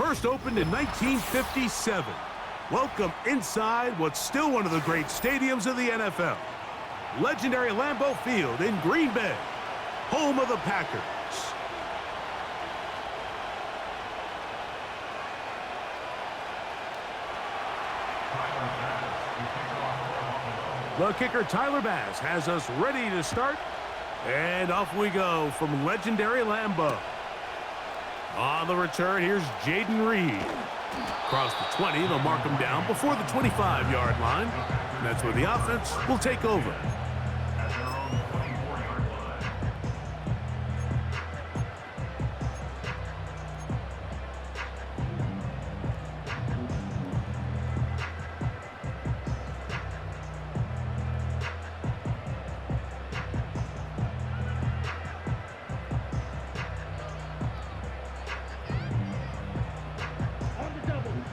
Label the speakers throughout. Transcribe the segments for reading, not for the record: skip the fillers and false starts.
Speaker 1: First opened in 1957. Welcome inside what's still one of the great stadiums of the NFL. Legendary Lambeau Field in Green Bay, home of the Packers. The kicker, Tyler Bass, has us ready to start. And off we go from legendary Lambeau. On the return, here's Jaden Reed. Across the 20, they'll mark him down before the 25-yard line. And that's where the offense will take over.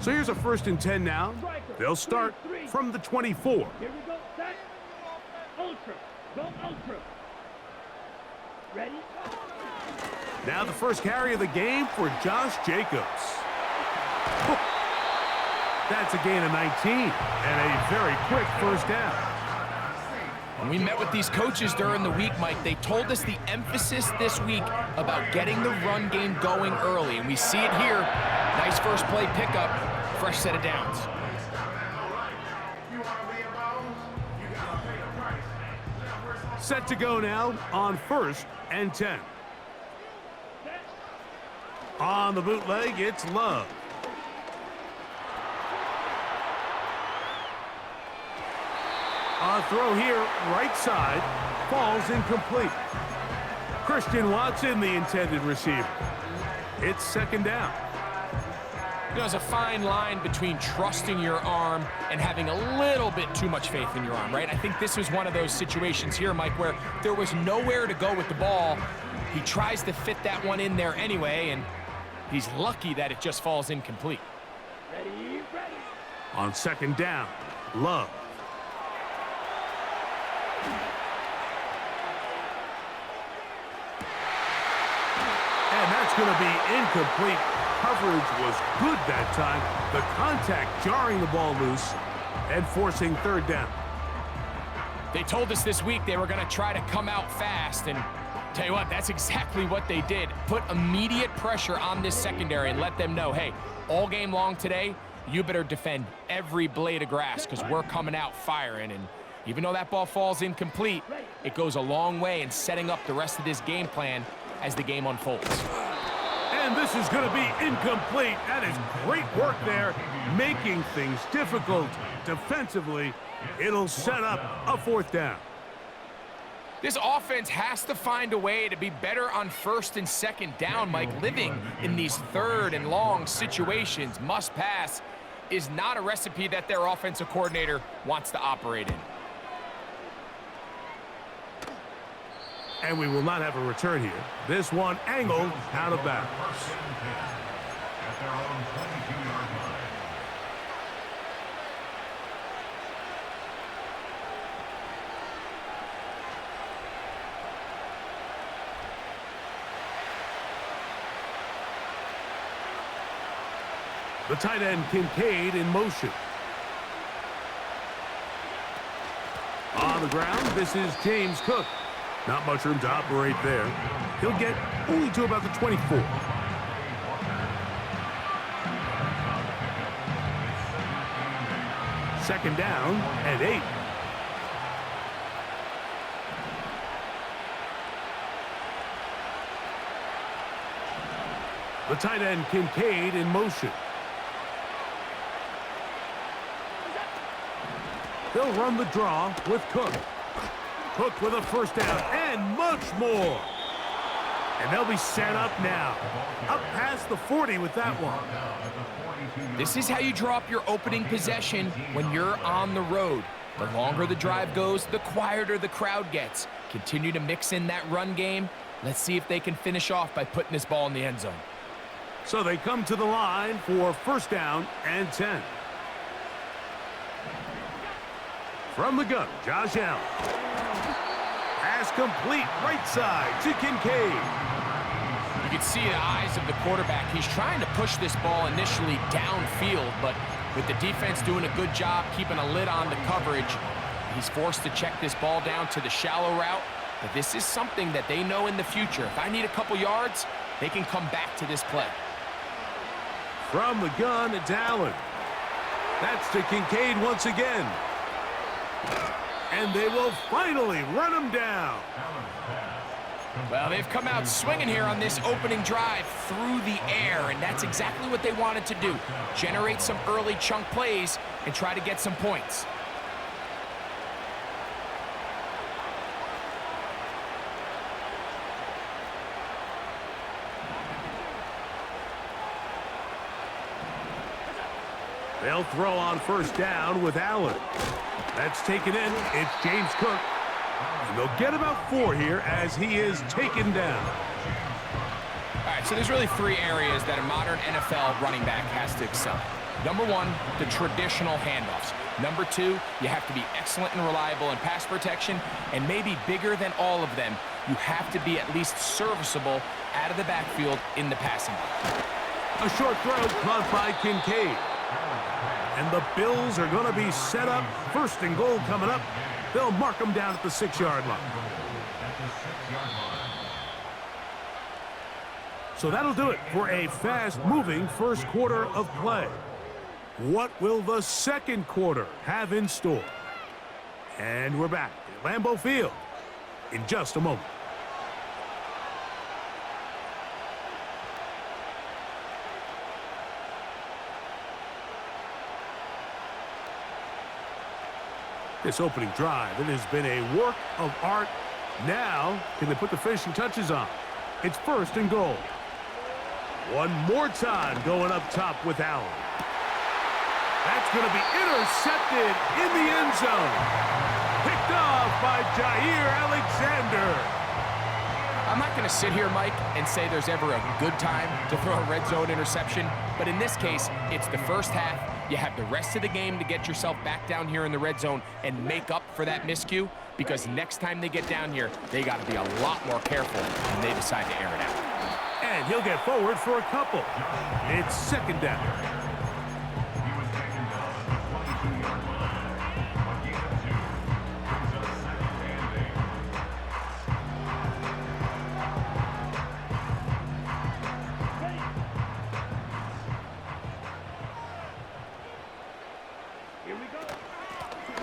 Speaker 1: So here's a 1st and 10 now. They'll start from the 24.
Speaker 2: Here we go, set. Ultra. Go ultra. Ready?
Speaker 1: Now the first carry of the game for Josh Jacobs. That's a gain of 19 and a very quick first down.
Speaker 3: When we met with these coaches during the week, Mike, they told us the emphasis this week about getting the run game going early, and we see it here. Nice first play pickup, fresh set of downs.
Speaker 1: Set to go now on 1st and 10. On the bootleg, it's Love. A throw here, right side, falls incomplete. Christian Watson, the intended receiver. It's 2nd down.
Speaker 3: You know, there's a fine line between trusting your arm and having a little bit too much faith in your arm, right? I think this was one of those situations here, Mike, where there was nowhere to go with the ball. He tries to fit that one in there anyway, and he's lucky that it just falls incomplete.
Speaker 2: Ready, ready.
Speaker 1: On 2nd down, Love. And that's going to be incomplete. Coverage was good that time. The contact jarring the ball loose and forcing 3rd down.
Speaker 3: They told us this week they were going to try to come out fast, and tell you what, that's exactly what they did. Put immediate pressure on this secondary and let them know, hey, all game long today, you better defend every blade of grass because we're coming out firing. And even though that ball falls incomplete, it goes a long way in setting up the rest of this game plan as the game unfolds.
Speaker 1: And this is going to be incomplete. That is great work there, making things difficult defensively. It'll set up a 4th down.
Speaker 3: This offense has to find a way to be better on 1st and 2nd down, Mike. Living in these 3rd and long situations, must pass, is not a recipe that their offensive coordinator wants to operate in.
Speaker 1: And we will not have a return here. This one angled out of bounds. The tight end, Kincaid, in motion. On the ground, this is James Cook. Not much room to operate there. He'll get only to about the 24. Second down and 8. The tight end, Kincaid, in motion. They'll run the draw with Cook. Cook with a 1st down and much more. And they'll be set up now. Up past the 40 with that one.
Speaker 3: This is how you draw up your opening possession when you're on the road. The longer the drive goes, the quieter the crowd gets. Continue to mix in that run game. Let's see if they can finish off by putting this ball in the end zone.
Speaker 1: So they come to the line for 1st down and 10. From the gun, Josh Allen. Pass complete, right side to Kincaid.
Speaker 3: can see the eyes of the quarterback. He's trying to push this ball initially downfield, but with the defense doing a good job keeping a lid on the coverage, he's forced to check this ball down to the shallow route. But this is something that they know in the future. If I need a couple yards, they can come back to this play.
Speaker 1: From the gun, it's Allen. That's to Kincaid once again. And they will finally run him down.
Speaker 3: Well, they've come out swinging here on this opening drive through the air, and that's exactly what they wanted to do. Generate some early chunk plays and try to get some points.
Speaker 1: They'll throw on first down with Allen. That's taken in. It's James Cook. And they'll get about 4 here as he is taken down.
Speaker 3: All right, so there's really 3 areas that a modern NFL running back has to excel. Number 1, the traditional handoffs. Number 2, you have to be excellent and reliable in pass protection. And maybe bigger than all of them, you have to be at least serviceable out of the backfield in the passing game.
Speaker 1: A short throw caught by Kincaid. And the Bills are going to be set up. 1st and goal coming up. They'll mark them down at the 6-yard line. So that'll do it for a fast-moving first quarter of play. What will the second quarter have in store? And we're back at Lambeau Field in just a moment. This opening drive, it has been a work of art. Now, can they put the finishing touches on? It's 1st and goal. One more time going up top with Allen. That's going to be intercepted in the end zone. Picked off by Jair Alexander.
Speaker 3: I'm not going to sit here, Mike, and say there's ever a good time to throw a red zone interception, but in this case, it's the first half. You have the rest of the game to get yourself back down here in the red zone and make up for that miscue, because next time they get down here, they got to be a lot more careful when they decide to air it out.
Speaker 1: And he'll get forward for a couple. It's 2nd down.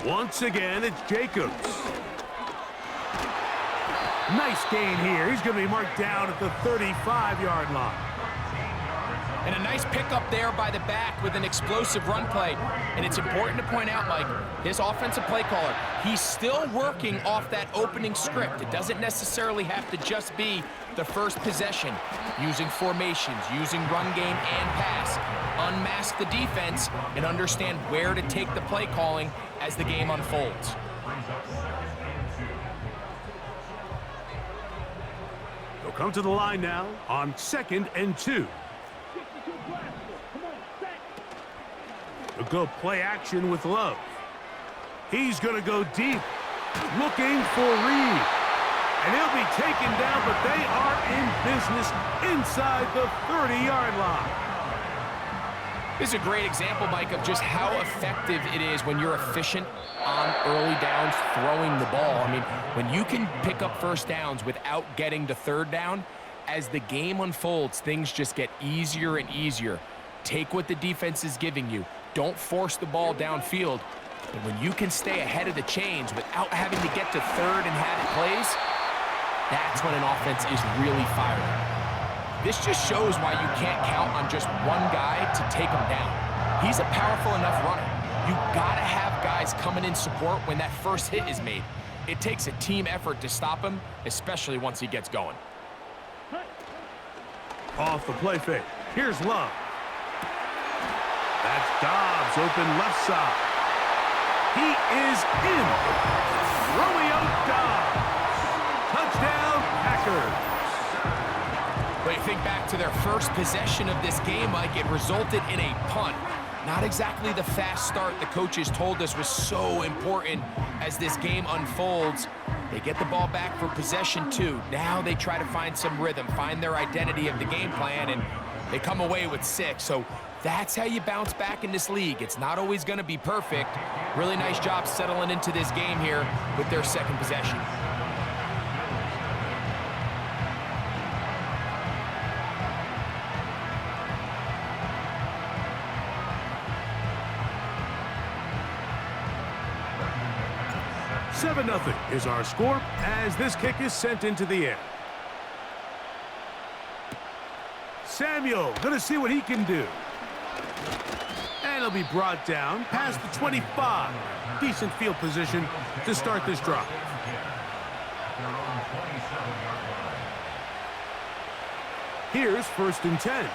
Speaker 1: Once again, it's Jacobs. Nice gain here. He's going to be marked down at the 35-yard line.
Speaker 3: And a nice pickup there by the back with an explosive run play. And it's important to point out, Mike, this offensive play caller, he's still working off that opening script. It doesn't necessarily have to just be the first possession. Using formations, using run game and pass. Unmask the defense and understand where to take the play calling as the game unfolds.
Speaker 1: They'll come to the line now on 2nd and 2. They'll go play action with Love. He's going to go deep, looking for Reed. And he'll be taken down, but they are in business inside the 30-yard line.
Speaker 3: This is a great example, Mike, of just how effective it is when you're efficient on early downs throwing the ball. I mean, when you can pick up first downs without getting to 3rd down, as the game unfolds, things just get easier and easier. Take what the defense is giving you. Don't force the ball downfield. But when you can stay ahead of the chains without having to get to 3rd and have it plays, that's when an offense is really firing. This just shows why you can't count on just one guy to take him down. He's a powerful enough runner. You gotta have guys coming in support when that first hit is made. It takes a team effort to stop him, especially once he gets going.
Speaker 1: Off the play fake. Here's Love. That's Dobbs open left side. He is in. Romeo Dobbs. Touchdown, Packers.
Speaker 3: But you think back to their first possession of this game, Mike, it resulted in a punt. Not exactly the fast start the coaches told us was so important as this game unfolds. They get the ball back for possession 2. Now they try to find some rhythm, find their identity of the game plan, and they come away with 6. So that's how you bounce back in this league. It's not always going to be perfect. Really nice job settling into this game here with their second possession.
Speaker 1: Seven 0 is our score as this kick is sent into the air. Samuel gonna see what he can do. And he'll be brought down past the 25. Decent field position to start this drive. Here's 1st and 10.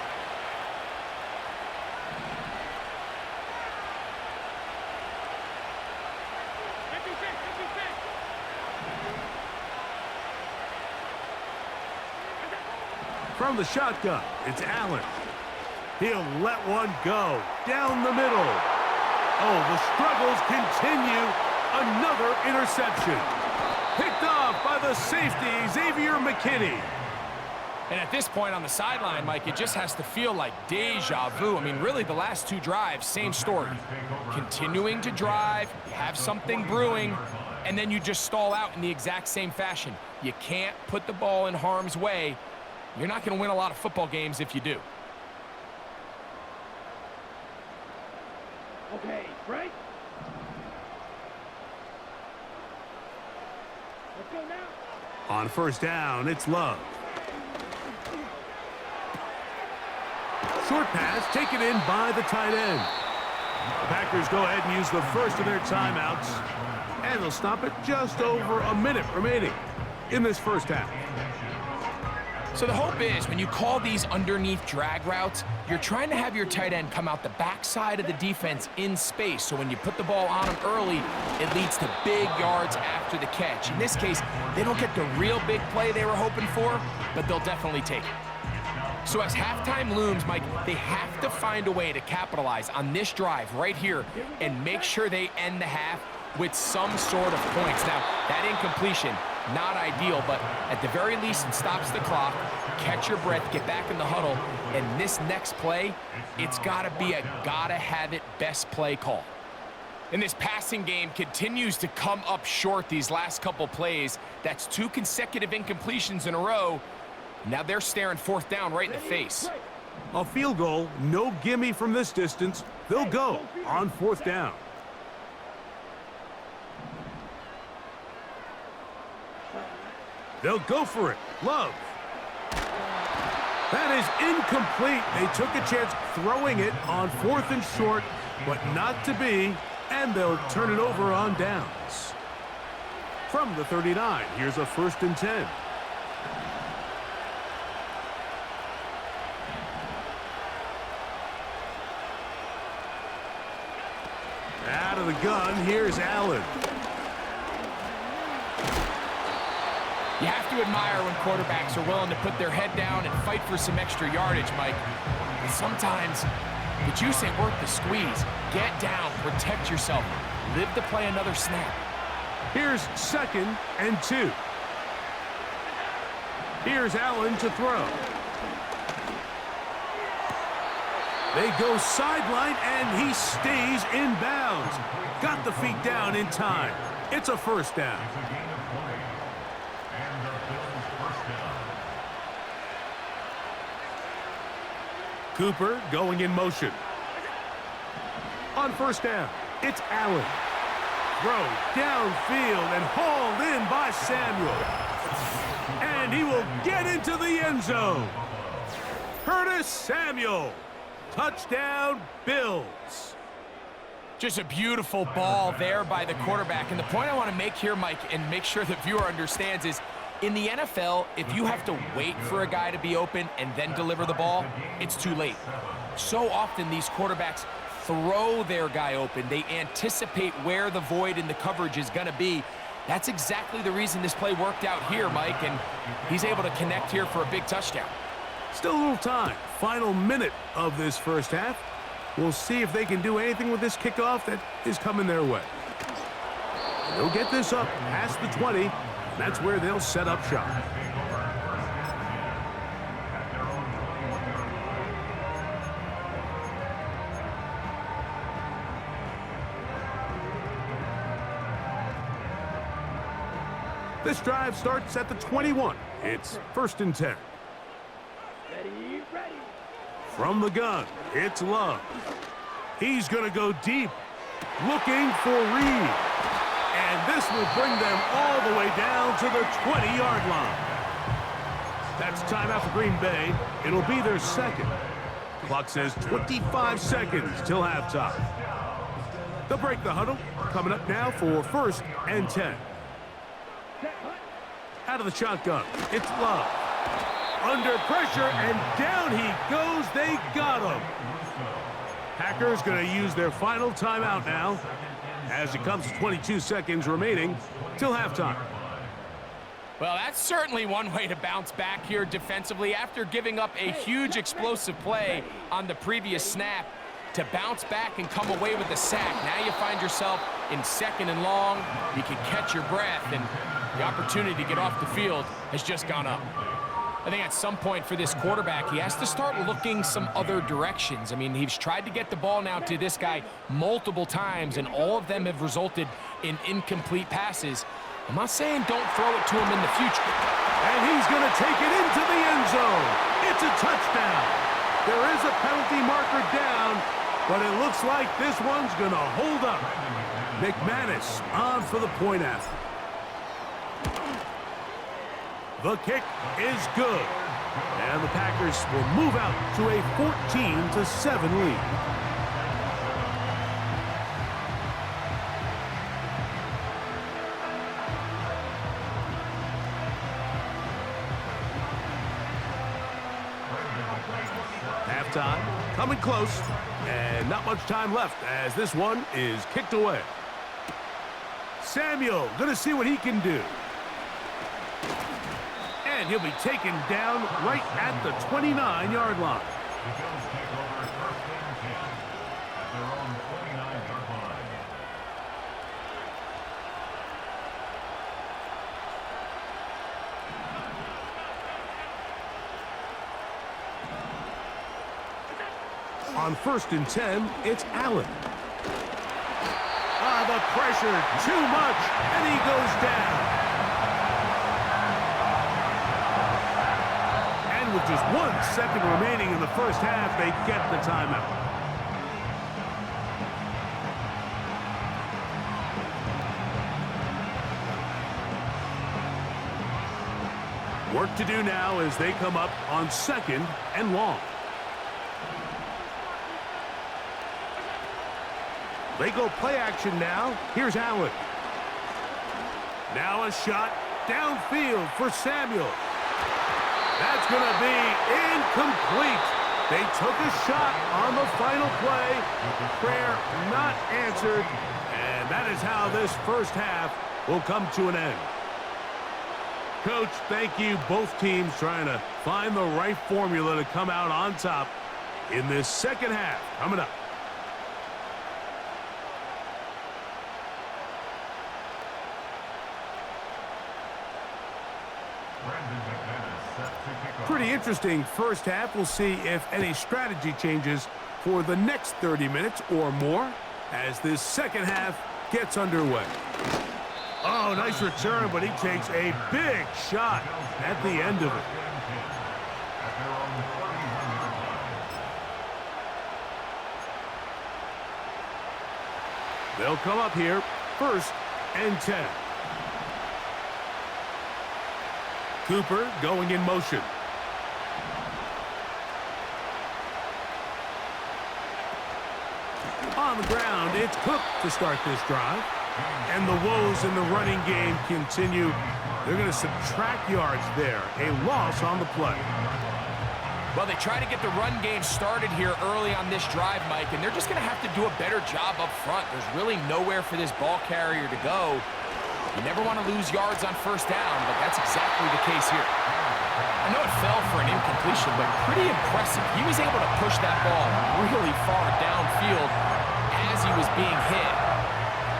Speaker 1: From the shotgun, it's Allen. He'll let one go down the middle. Oh, the struggles continue. Another interception. Picked off by the safety, Xavier McKinney.
Speaker 3: And at this point on the sideline, Mike, it just has to feel like deja vu. I mean, really, the last 2 drives, same story. Continuing to drive, you have something brewing, and then you just stall out in the exact same fashion. You can't put the ball in harm's way. You're not going to win a lot of football games if you do.
Speaker 2: Okay, break. Let's go now.
Speaker 1: On 1st down, it's Love. Short pass taken in by the tight end. The Packers go ahead and use the first of their timeouts, and they'll stop it just over a minute remaining in this first half.
Speaker 3: So the hope is when you call these underneath drag routes, you're trying to have your tight end come out the backside of the defense in space. So when you put the ball on him early, it leads to big yards after the catch. In this case, they don't get the real big play they were hoping for, but they'll definitely take it. So as halftime looms, Mike, they have to find a way to capitalize on this drive right here and make sure they end the half with some sort of points. Now, that incompletion, not ideal, but at the very least, it stops the clock. Catch your breath, get back in the huddle, and this next play, it's got to be a gotta-have-it best play call. And this passing game continues to come up short these last couple plays. That's 2 consecutive incompletions in a row. Now they're staring 4th down right in the face.
Speaker 1: A field goal, no gimme from this distance. They'll go on 4th down. They'll go for it. Love. That is incomplete. They took a chance throwing it on 4th and short, but not to be, and they'll turn it over on downs. From the 39, here's a 1st and 10. Out of the gun, here's Allen.
Speaker 3: You have to admire when quarterbacks are willing to put their head down and fight for some extra yardage, Mike. But sometimes the juice ain't worth the squeeze. Get down, protect yourself, live to play another snap.
Speaker 1: Here's 2nd and 2. Here's Allen to throw. They go sideline, and he stays in bounds. Got the feet down in time. It's a 1st down. Cooper going in motion. On 1st down, it's Allen. Throw downfield and hauled in by Samuel. And he will get into the end zone. Curtis Samuel. Touchdown, Bills.
Speaker 3: Just a beautiful ball there by the quarterback. And the point I want to make here, Mike, and make sure the viewer understands is, in the NFL, if you have to wait for a guy to be open and then deliver the ball, it's too late. So often these quarterbacks throw their guy open. They anticipate where the void in the coverage is going to be. That's exactly the reason this play worked out here, Mike, and he's able to connect here for a big touchdown.
Speaker 1: Still a little time. Final minute of this first half. We'll see if they can do anything with this kickoff that is coming their way. And they'll get this up past the 20. That's where they'll set up shop. This drive starts at the 21. It's 1st and 10.
Speaker 2: Ready, ready.
Speaker 1: From the gun, it's Love. He's going to go deep, looking for Reed. And this will bring them all the way down to the 20-yard line. That's timeout for Green Bay. It'll be their second. Clock says 25 seconds till halftime. They'll break the huddle. Coming up now for 1st and 10. Out of the shotgun, it's Love. Under pressure, and down he goes. They got him. Packers going to use their final timeout now as it comes to 22 seconds remaining till halftime.
Speaker 3: Well, that's certainly one way to bounce back here defensively after giving up a huge explosive play on the previous snap. To bounce back and come away with a sack. Now you find yourself in 2nd and long. You can catch your breath, and the opportunity to get off the field has just gone up. I think at some point for this quarterback, he has to start looking some other directions. I mean, he's tried to get the ball now to this guy multiple times, and all of them have resulted in incomplete passes. I'm not saying don't throw it to him in the future.
Speaker 1: And he's going to take it into the end zone. It's a touchdown. There is a penalty marker down, but it looks like this one's going to hold up. McManus on for the point after. The kick is good. And the Packers will move out to a 14-7 lead. Halftime coming close, and not much time left as this one is kicked away. Samuel gonna see what he can do. And he'll be taken down right at the 29-yard line. On 1st and 10, it's Allen. The pressure, too much, and he goes down. And with just 1 second remaining in the first half, they get the timeout. Work to do now as they come up on 2nd and long. They go play action now. Here's Allen. Now a shot downfield for Samuel. That's going to be incomplete. They took a shot on the final play. Prayer not answered. And that is how this first half will come to an end. Coach, thank you. Both teams trying to find the right formula to come out on top in this second half. Coming up. Pretty interesting first half. We'll see if any strategy changes for the next 30 minutes or more as this second half gets underway. Oh, nice return, but he takes a big shot at the end of it. They'll come up here, 1st and 10. Cooper going in motion. On the ground, it's Cook to start this drive. And the woes in the running game continue. They're going to subtract yards there. A loss on the play.
Speaker 3: Well, they try to get the run game started here early on this drive, Mike, and they're just going to have to do a better job up front. There's really nowhere for this ball carrier to go. You never want to lose yards on 1st down, but that's exactly the case here. I know it fell for an incompletion, but pretty impressive. He was able to push that ball really far downfield as he was being hit.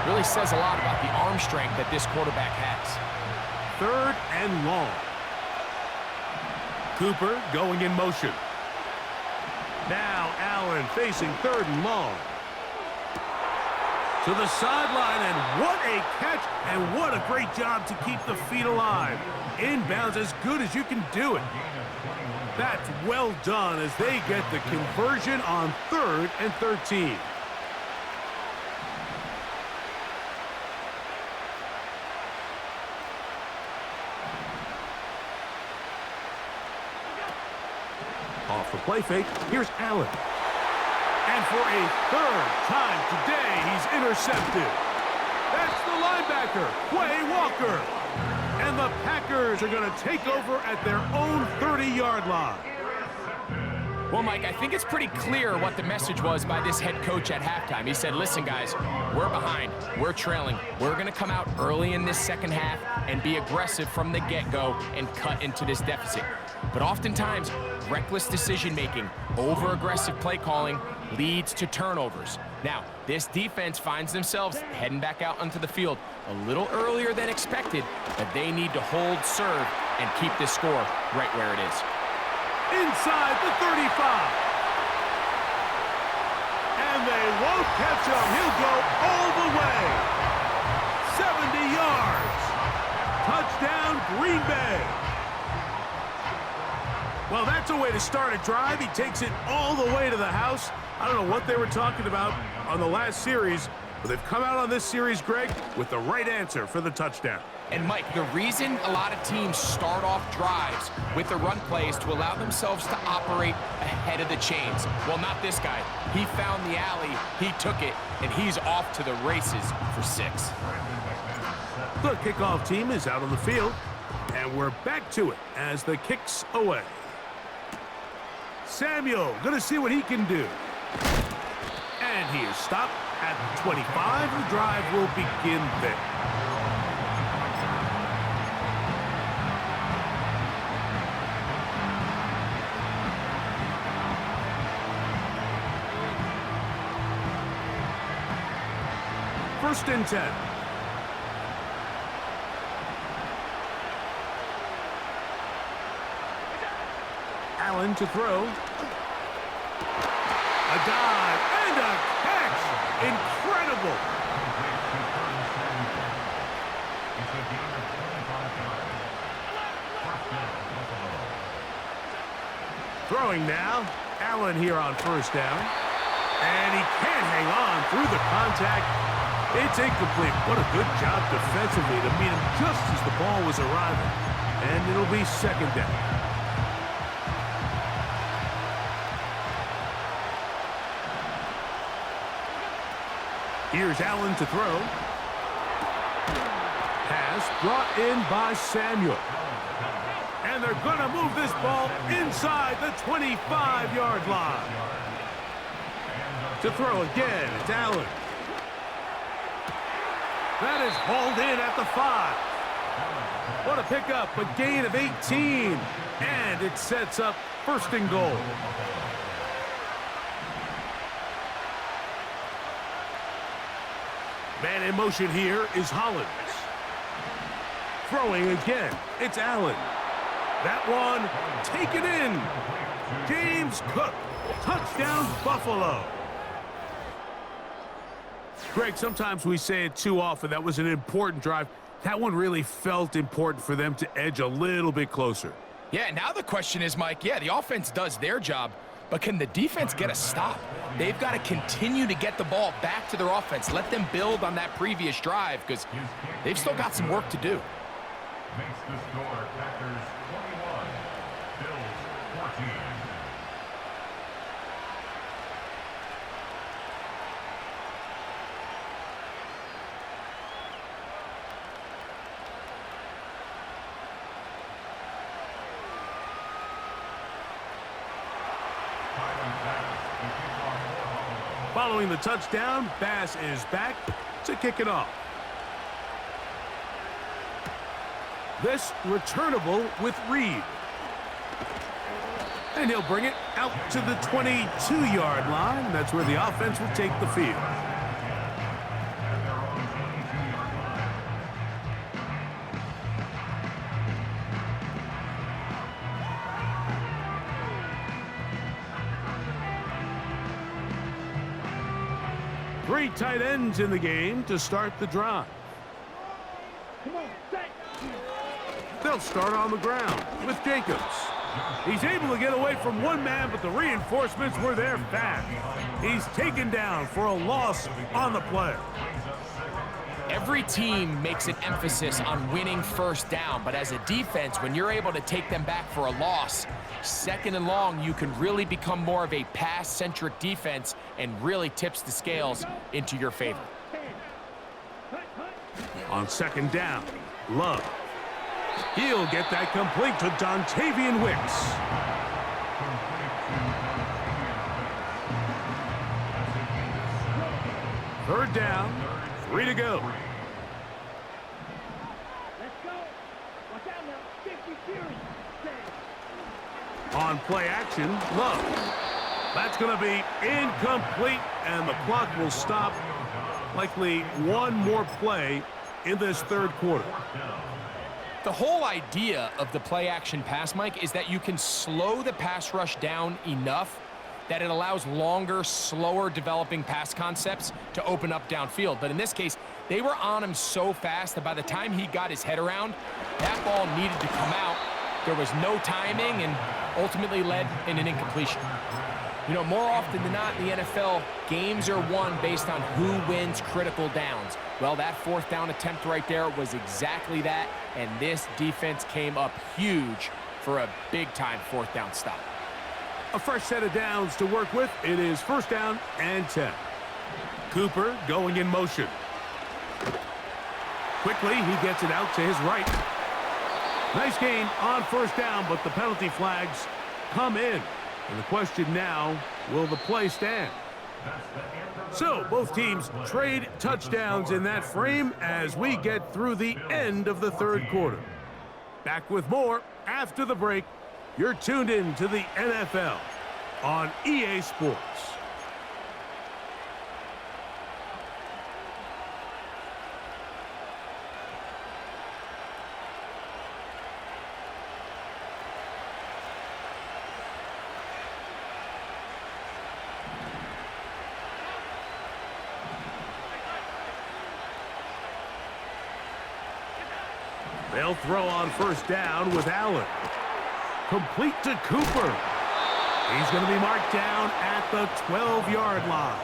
Speaker 3: Really says a lot about the arm strength that this quarterback has.
Speaker 1: 3rd and long. Cooper going in motion. Now Allen facing 3rd and long. To the sideline, and what a catch, and what a great job to keep the feet alive. Inbounds as good as you can do it. That's well done as they get the conversion on 3rd and 13. Off the play fake, here's Allen. And for a 3rd time today, he's intercepted. That's the linebacker, Quay Walker. And the Packers are going to take over at their own 30-yard line.
Speaker 3: Well, Mike, I think it's pretty clear what the message was by this head coach at halftime. He said, listen, guys, we're behind. We're trailing. We're going to come out early in this second half and be aggressive from the get-go and cut into this deficit. But oftentimes, reckless decision-making, over-aggressive play calling leads to turnovers. Now, this defense finds themselves heading back out onto the field a little earlier than expected, but they need to hold serve and keep this score right where it is.
Speaker 1: Inside the 35. And they won't catch him. He'll go all the way. 70 yards. Touchdown, Green Bay. Well, that's a way to start a drive. He takes it all the way to the house. I don't know what they were talking about on the last series, but they've come out on this series, Greg, with the right answer for the touchdown.
Speaker 3: And, Mike, the reason a lot of teams start off drives with the run play is to allow themselves to operate ahead of the chains. Well, not this guy. He found the alley, he took it, and he's off to the races for 6.
Speaker 1: The kickoff team is out on the field, and we're back to it as the kick's away. Samuel going to see what he can do. And he is stopped at the 25. The drive will begin there. First and 10. Allen to throw. A dive and a catch. Incredible. Throwing now. Allen here on first down. And he can't hang on through the contact. It's incomplete. What a good job defensively to meet him just as the ball was arriving. And it'll be second down. Here's Allen to throw. Pass brought in by Samuel. And they're going to move this ball inside the 25-yard line. To throw again, it's Allen. That is hauled in at the 5. What a pickup, a gain of 18. And it sets up first and goal. Man in motion here is Hollins. Throwing again, it's Allen. That one taken in. James Cook, touchdown Buffalo. Greg, sometimes we say it too often. That was an important drive. That one really felt important for them to edge a little bit closer.
Speaker 3: Yeah, now the question is, Mike, yeah, the offense does their job, but can the defense get a stop? They've got to continue to get the ball back to their offense. Let them build on that previous drive because they've still got some work to do.
Speaker 4: Makes the score Packers 21, Bills 14.
Speaker 1: Following the touchdown, Bass is back to kick it off. This returnable with Reed. And he'll bring it out to the 22-yard line. That's where the offense will take the field. Three tight ends in the game to start the drive.
Speaker 2: Come on, set.
Speaker 1: They'll start on the ground with Jacobs. He's able to get away from one man, but the reinforcements were there fast. He's taken down for a loss on the play.
Speaker 3: Every team makes an emphasis on winning first down, but as a defense, when you're able to take them back for a loss, second and long, you can really become more of a pass-centric defense and really tips the scales into your favor.
Speaker 1: On second down, Love. He'll get that complete to Dontavian Wicks. Third down, 3 to go.
Speaker 2: Let's go. Watch out now. 50 series.
Speaker 1: On play action, Love. That's going to be incomplete, and the clock will stop. Likely one more play in this third quarter.
Speaker 3: The whole idea of the play-action pass, Mike, is that you can slow the pass rush down enough that it allows longer, slower developing pass concepts to open up downfield. But in this case, they were on him so fast that by the time he got his head around, that ball needed to come out. There was no timing and ultimately led in an incompletion. You know, more often than not in the NFL, games are won based on who wins critical downs. Well, that fourth down attempt right there was exactly that, and this defense came up huge for a big-time fourth down stop.
Speaker 1: A fresh set of downs to work with. It is first down and 10. Cooper going in motion. Quickly, he gets it out to his right. Nice gain on first down, but the penalty flags come in. And the question now, will the play stand? So, both teams trade touchdowns in that frame as we get through the end of the third quarter. Back with more after the break. You're tuned in to the NFL on EA Sports. They'll throw on first down with Allen. Complete to Cooper. He's going to be marked down at the 12-yard line.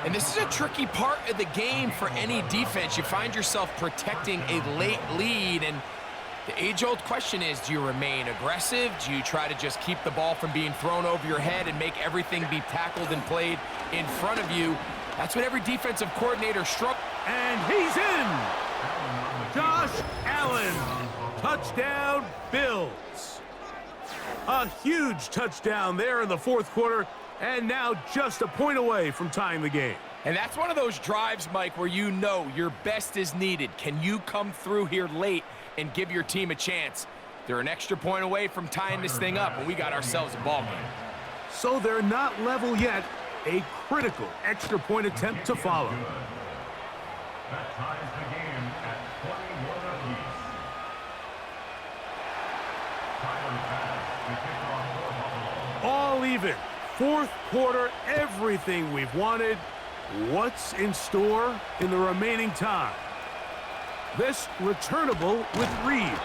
Speaker 3: And this is a tricky part of the game for any defense. You find yourself protecting a late lead, and the age-old question is, do you remain aggressive? Do you try to just keep the ball from being thrown over your head and make everything be tackled and played in front of you? That's what every defensive coordinator struggles.
Speaker 1: And he's in! Josh Allen, touchdown Bills. A huge touchdown there in the fourth quarter, and now just a point away from tying the game.
Speaker 3: And that's one of those drives, Mike, where you know your best is needed. Can you come through here late and give your team a chance? They're an extra point away from tying this thing up, and we got ourselves a ball game.
Speaker 1: So they're not level yet. A critical extra point attempt to follow.
Speaker 4: That ties the game at 21 apiece. Tyler pass to kick off for Buffalo.
Speaker 1: All even. Fourth quarter, everything we've wanted. What's in store in the remaining time? This returnable with Reed.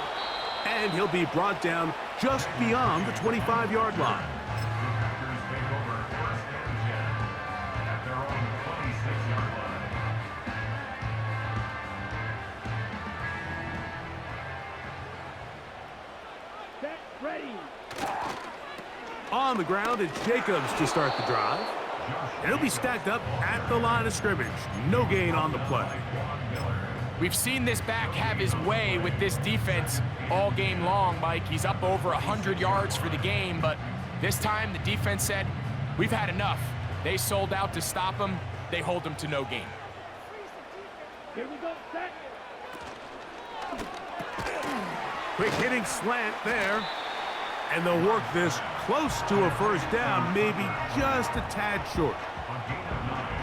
Speaker 1: And he'll be brought down just beyond the 25-yard line.
Speaker 4: Packers take over first and 10 at their own 26-yard line.
Speaker 2: Set, ready.
Speaker 1: On the ground, it's Jacobs to start the drive. And he'll be stacked up at the line of scrimmage. No gain on the play.
Speaker 3: We've seen this back have his way with this defense all game long, Mike. He's up over 100 yards for the game, but this time the defense said, we've had enough. They sold out to stop him. They hold him to no gain.
Speaker 2: Here we go, set.
Speaker 1: Quick hitting slant there. And they'll work this close to a first down, maybe just a tad short.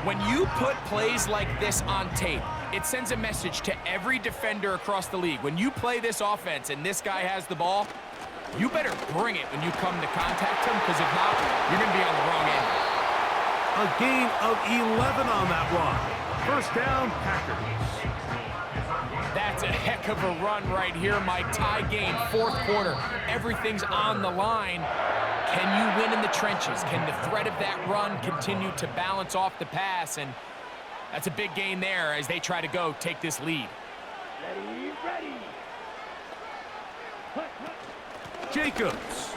Speaker 3: When you put plays like this on tape, it sends a message to every defender across the league. When you play this offense and this guy has the ball, you better bring it when you come to contact him, because if not, you're going to be on the wrong end.
Speaker 1: A gain of 11 on that run. First down, Packers.
Speaker 3: That's a heck of a run right here, Mike. Tie game, fourth quarter. Everything's on the line. Can you win in the trenches? Can the threat of that run continue to balance off the pass? And that's a big gain there as they try to go take this lead.
Speaker 2: Ready, ready.
Speaker 1: Jacobs.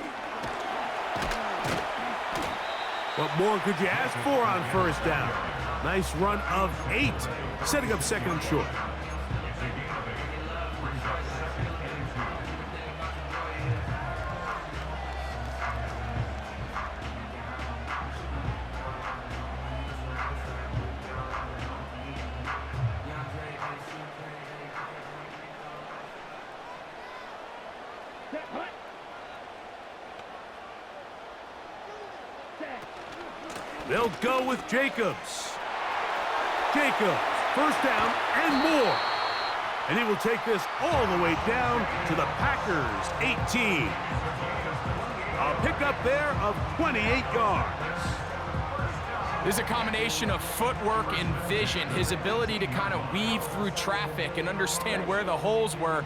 Speaker 1: What more could you ask for on first down? Nice run of 8, setting up second and short. They'll go with Jacobs. Jacobs, first down and more. And he will take this all the way down to the Packers' 18. A pickup there of 28 yards.
Speaker 3: This is a combination of footwork and vision, his ability to kind of weave through traffic and understand where the holes were.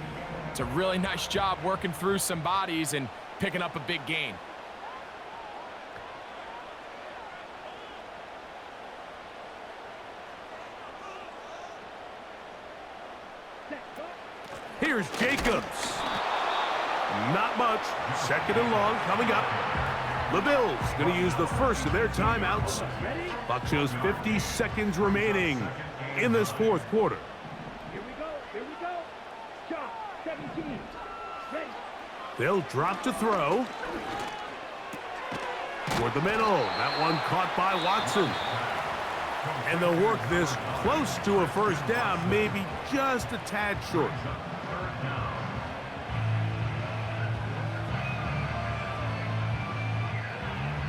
Speaker 3: It's a really nice job working through some bodies and picking up a big gain.
Speaker 1: Here's Jacobs. Not much. Second and long coming up. The Bills going to use the first of their timeouts. Clock shows 50 seconds remaining in this fourth quarter.
Speaker 2: Here we go, here we go. Shot, 17. Ready.
Speaker 1: They'll drop to throw. Toward the middle. That one caught by Watson. And they'll work this close to a first down, maybe just a tad short.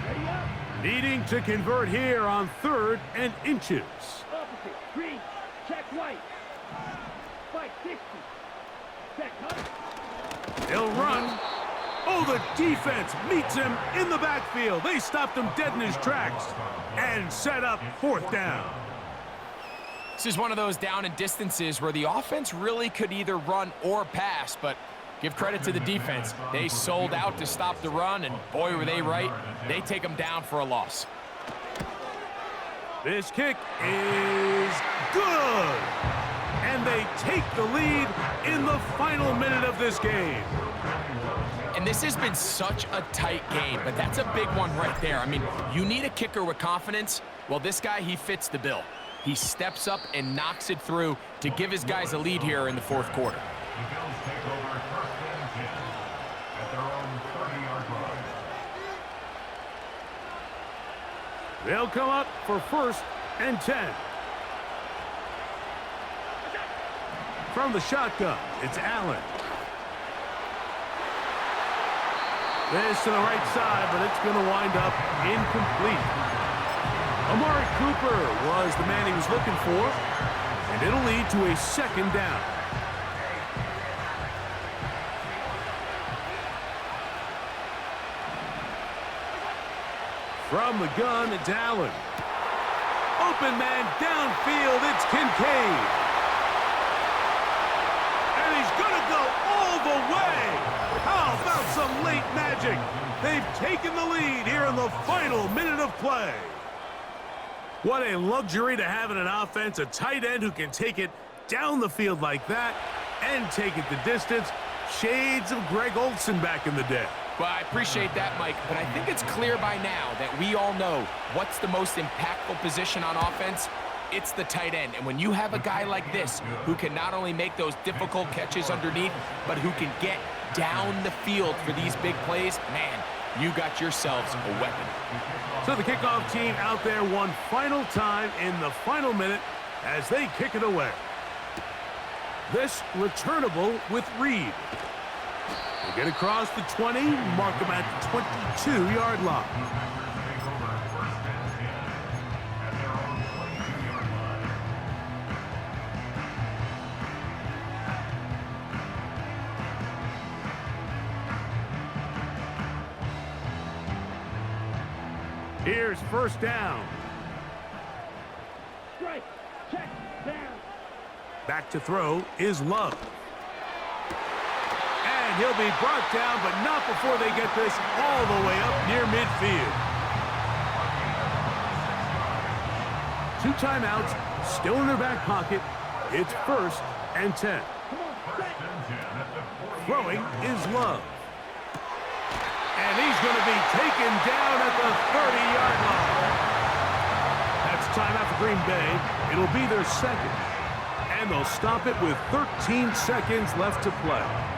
Speaker 2: Ready up.
Speaker 1: Needing to convert here on 3rd and inches.
Speaker 2: Opposite. Green. Check white. Fight 60. Set cut.
Speaker 1: They'll run. Oh, the defense meets him in the backfield. They stopped him dead in his tracks and set up 4th down.
Speaker 3: This is one of those down and distances where the offense really could either run or pass, but give credit to the defense. They sold out to stop the run, and boy, were they right. They take them down for a loss.
Speaker 1: This kick is good. And they take the lead in the final minute of this game.
Speaker 3: And this has been such a tight game, but that's a big one right there. I mean, you need a kicker with confidence. Well, this guy, he fits the bill. He steps up and knocks it through to give his guys a lead here in the fourth quarter.
Speaker 4: The Bills take over 1st and 10 at their own 30-yard line.
Speaker 1: They'll come up for 1st and 10. From the shotgun, it's Allen. This to the right side, but it's going to wind up incomplete. Amari Cooper was the man he was looking for, and it'll lead to a 2nd down. From the gun, it's Allen. Open man downfield, it's Kincaid. And he's going to go all the way. How about some late magic? They've taken the lead here in the final minute of play. What a luxury to have in an offense, a tight end who can take it down the field like that and take it the distance. Shades of Greg Olsen back in the day.
Speaker 3: Well, I appreciate that, Mike, but I think it's clear by now that we all know what's the most impactful position on offense. It's the tight end. And when you have a guy like this who can not only make those difficult catches underneath, but who can get down the field for these big plays, man, you got yourselves a weapon.
Speaker 1: So the kickoff team out there one final time in the final minute as they kick it away. This returnable with Reed. They get across the 20, mark them at the 22-yard line.
Speaker 4: Take over 1st and 10 at their own 22-yard line.
Speaker 1: Here's 1st down. Back to throw is Love. And he'll be brought down, but not before they get this all the way up near midfield. 2 timeouts, still in their back pocket. It's 1st and 10. Throwing is Love. And he's going to be taken down at the 30-yard line. That's timeout for Green Bay. It'll be their 2nd. And they'll stop it with 13 seconds left to play.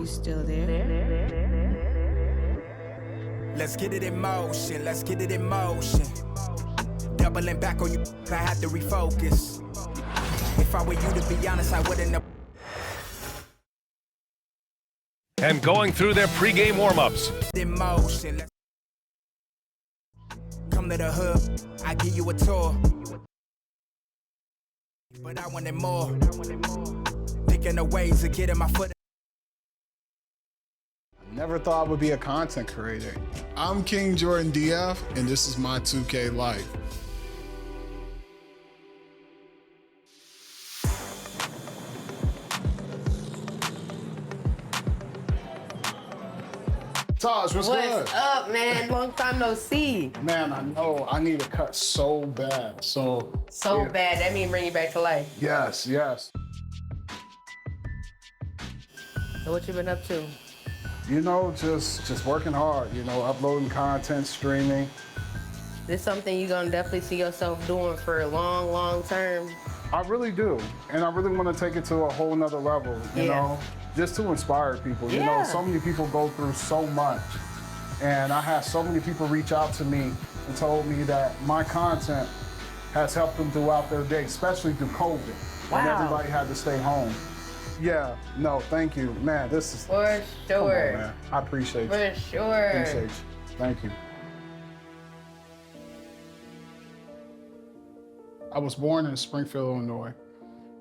Speaker 5: you still there?
Speaker 6: Let's get it in motion, let's get it in motion. Doubling back on you, I had to refocus. If I were you, to be honest, I wouldn't have.
Speaker 7: And going through their pregame warm-ups.
Speaker 6: In motion, let's come to the hood, I give you a tour. But I wanted more. Thinking of ways of getting my foot.
Speaker 8: Never thought I would be a content creator.
Speaker 9: I'm King Jordan DF, and this is my 2K life. Taj, what's good?
Speaker 5: What's up, man? Long time no see.
Speaker 9: Man, I know. I need a cut so bad. So yeah.
Speaker 5: Bad. That mean bring you back to life.
Speaker 9: Yes, yes.
Speaker 5: So what you been up to?
Speaker 9: You know, just working hard, you know, uploading content, streaming.
Speaker 5: This something you're gonna definitely see yourself doing for a long, long term.
Speaker 9: I really do. And I really want to take it to a whole nother level, you know, just to inspire people. You know, so many people go through so much. And I had so many people reach out to me and told me that my content has helped them throughout their day, especially through COVID, when everybody had to stay home. Yeah, no, thank you. Man, this is...
Speaker 5: For sure.
Speaker 9: On, man. I appreciate you.
Speaker 5: For sure.
Speaker 9: Appreciate you. Thank you. I was born in Springfield, Illinois,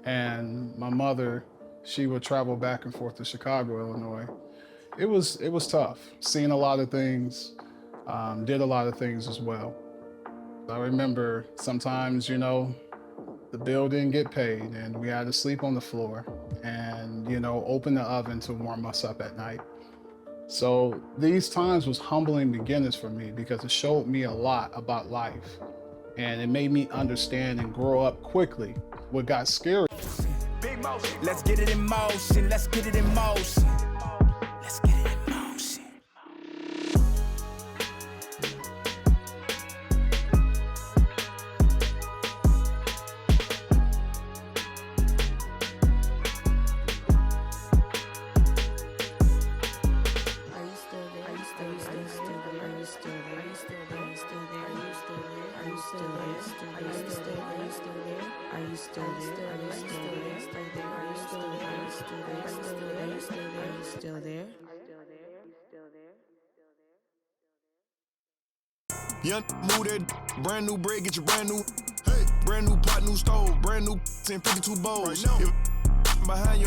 Speaker 9: and my mother, she would travel back and forth to Chicago, Illinois. It was tough, seeing a lot of things, did a lot of things as well. I remember sometimes, you know, the bill didn't get paid and we had to sleep on the floor and, you know, open the oven to warm us up at night. So these times was humbling beginnings for me because it showed me a lot about life and it made me understand and grow up quickly. What got scary.
Speaker 6: Let's get it in motion, let's get it in motion. Let's get it in motion.
Speaker 5: Are you still there? Are you still there? Are you still there? Are you still there? Are you still there? Are you still there? Are you still there? Are you still there? Are you still there? Are you still there? Are you still there? Are you still there? Are you still there? Are you still there? Are you still there? Are you still there? Are you still there? Are you still there? Are you still there?
Speaker 10: Young move that brand new bread, get your brand new. Hey, brand new pot, new stove, brand new 1052 bowls. Right now. Behind you.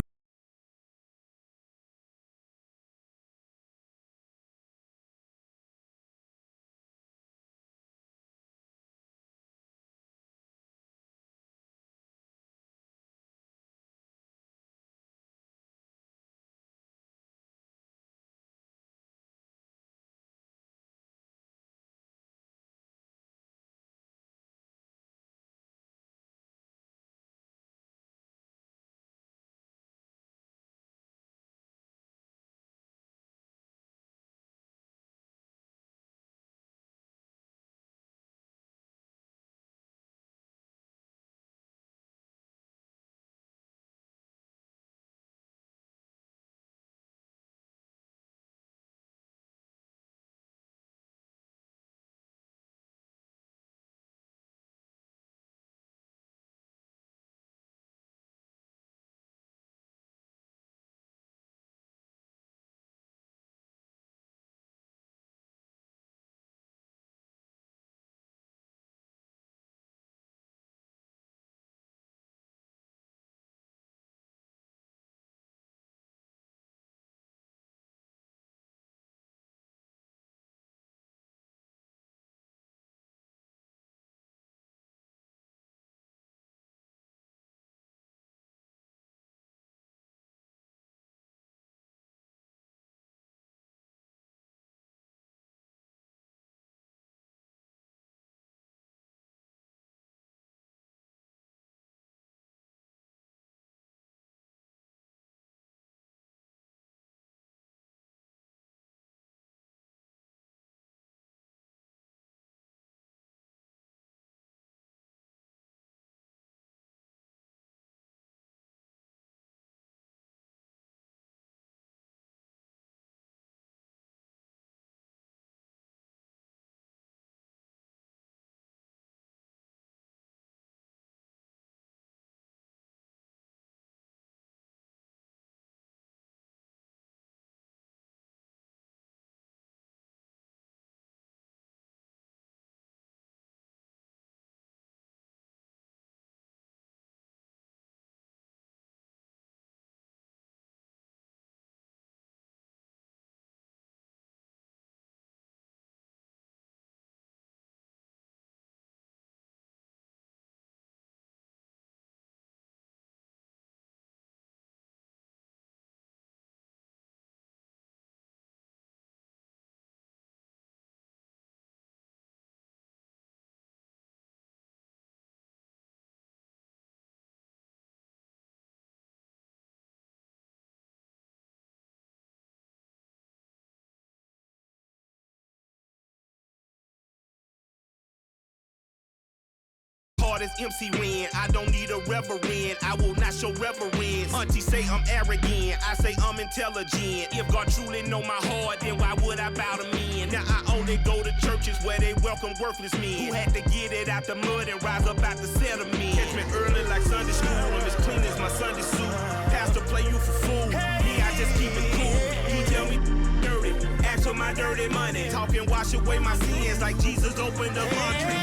Speaker 11: this MC win. I don't need a reverend, I will not show reverence. Auntie say I'm arrogant, I say I'm intelligent. If God truly know my heart, then why would I bow to men? Now I only go to churches where they welcome worthless men who had to get it out the mud and rise up out the settlement. Catch me early like Sunday school, I'm as clean as my Sunday suit. Pastor play you for fool, me I just keep it cool. He tell me dirty, ask for my dirty money. Talk and wash away my sins like Jesus opened the laundry.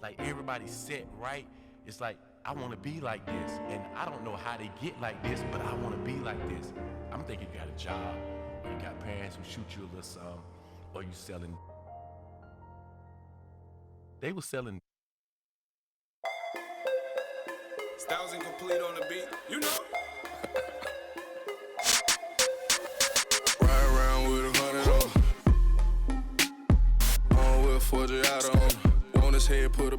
Speaker 12: Like everybody's set right. It's like, I want to be like this, and I don't know how they get like this, but I want to be like this. I'm thinking you got a job, or you got parents who shoot you a little something, or you selling. They were selling.
Speaker 10: Styles incomplete on the beat, you know. Ride around with 100 on. On with 40 out on. On his head, put a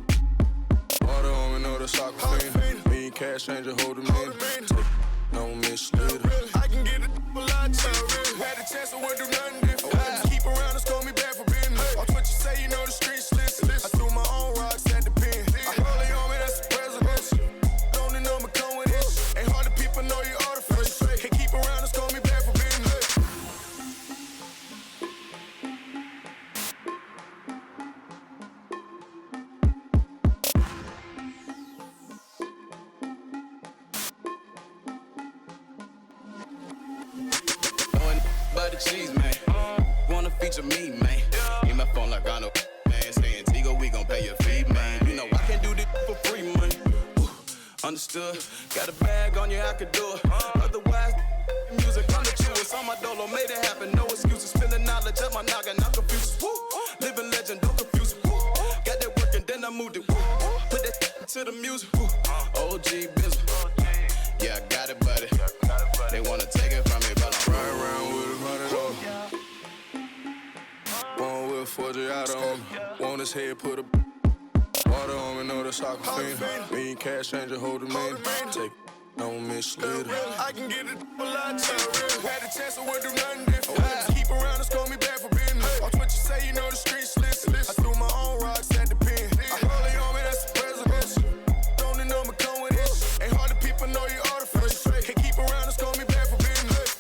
Speaker 10: water on me, know the soccer fiend. Me and cash changer, hold him in. Don't mislead her. I can get it a lot cheaper. Had a chance, I wouldn't do nothing different. Just keep around us, call me back for business. Watch what you say, you know the streets listen. I threw my own rocks at the pen. I hold it on me, that's the presidential. Don't need number come with this. Ain't hard to people know you artificial. Can't keep around us, call me back for business.
Speaker 13: But the cheese, man. Wanna feature me, man. Get my phone like I know, man. Saying Tigo, we gon' pay your fee, man. You know I can't do this for free money. Understood. Got a bag on you, I could do it. Otherwise, music on the chewers. On my dolo, made it happen. No excuses. Spilling knowledge at my noggin, not confused. Living legend, don't confuse it. Got that work and then I moved it. Put that to the music. OG business. Yeah, I got it, buddy. They wanna take it from me, but I'm
Speaker 10: right around with 100 on. One with 40 out on. On his head, put a water on me, know the soccer fiend. Me and cash changer, hold him in. Take, don't mislead her. I can get it a lot cheaper. Had a chance, I wouldn't do nothing different. Just keep around us, call me back for business. Watch what you say, you know the streets listen. I threw my own rocks at the pen. I hold it on me, that's the presidential. Don't need number come with this. Ain't hard to people know you artificial. Can't keep around us, call me back for business.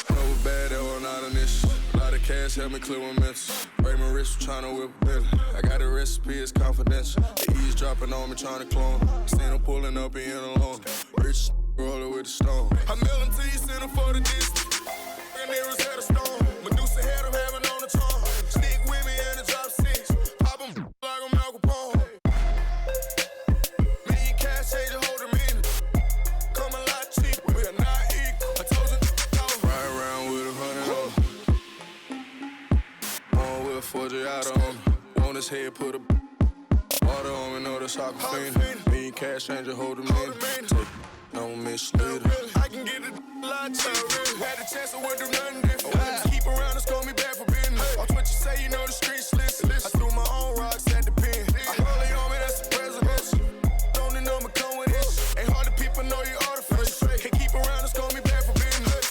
Speaker 10: Know it's bad that we're not in this. A lot of cash help me clear my mints. Break my wrist, tryna whip a billy. I got a recipe, it's confidential. The ease dropping on me, tryna clone. Seen them pulling up, being alone. Rich rolling with the stone. I mail them to you, send them for the distance. And nearest had a stone. Medusa had them having on the tongue. Stick with me and the drop 6. Pop them like I'm Al Capone. Me and cash changer, hold them in. Come a lot cheaper, we are not equal. I told you, ride around with 100 on. One with 40 out on. On his head, put a water on me, know the soccer fiend. Me and cash changer, hold him in. Take, don't mislead her. I can get it a lot cheaper. Had a chance, I wouldn't do nothing different. Just keep around us, call me back for business. Watch what you say, you know the streets listen. I threw my own rocks at the pen. I hold it on me, that's the presidential. Don't need number come with this. Ain't hard to people know you artificial. Can't keep around us, call me back for business.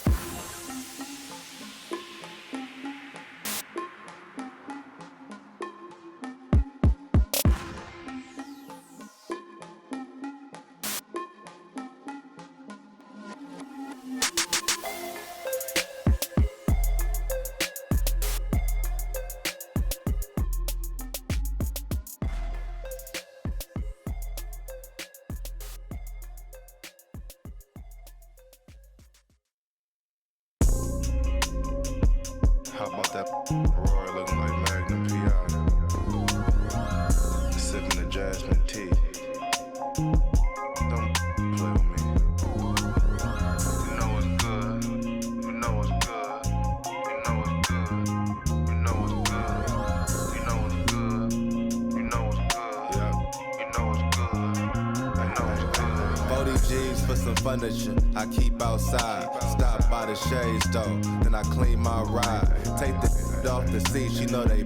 Speaker 14: How about that Rory looking like Magnum P.I. Sipping the jasmine tea. Don't play with me. You know what's good. furniture I keep outside. Stop by the shade store, then I clean my ride. Take the off the seat, she know they.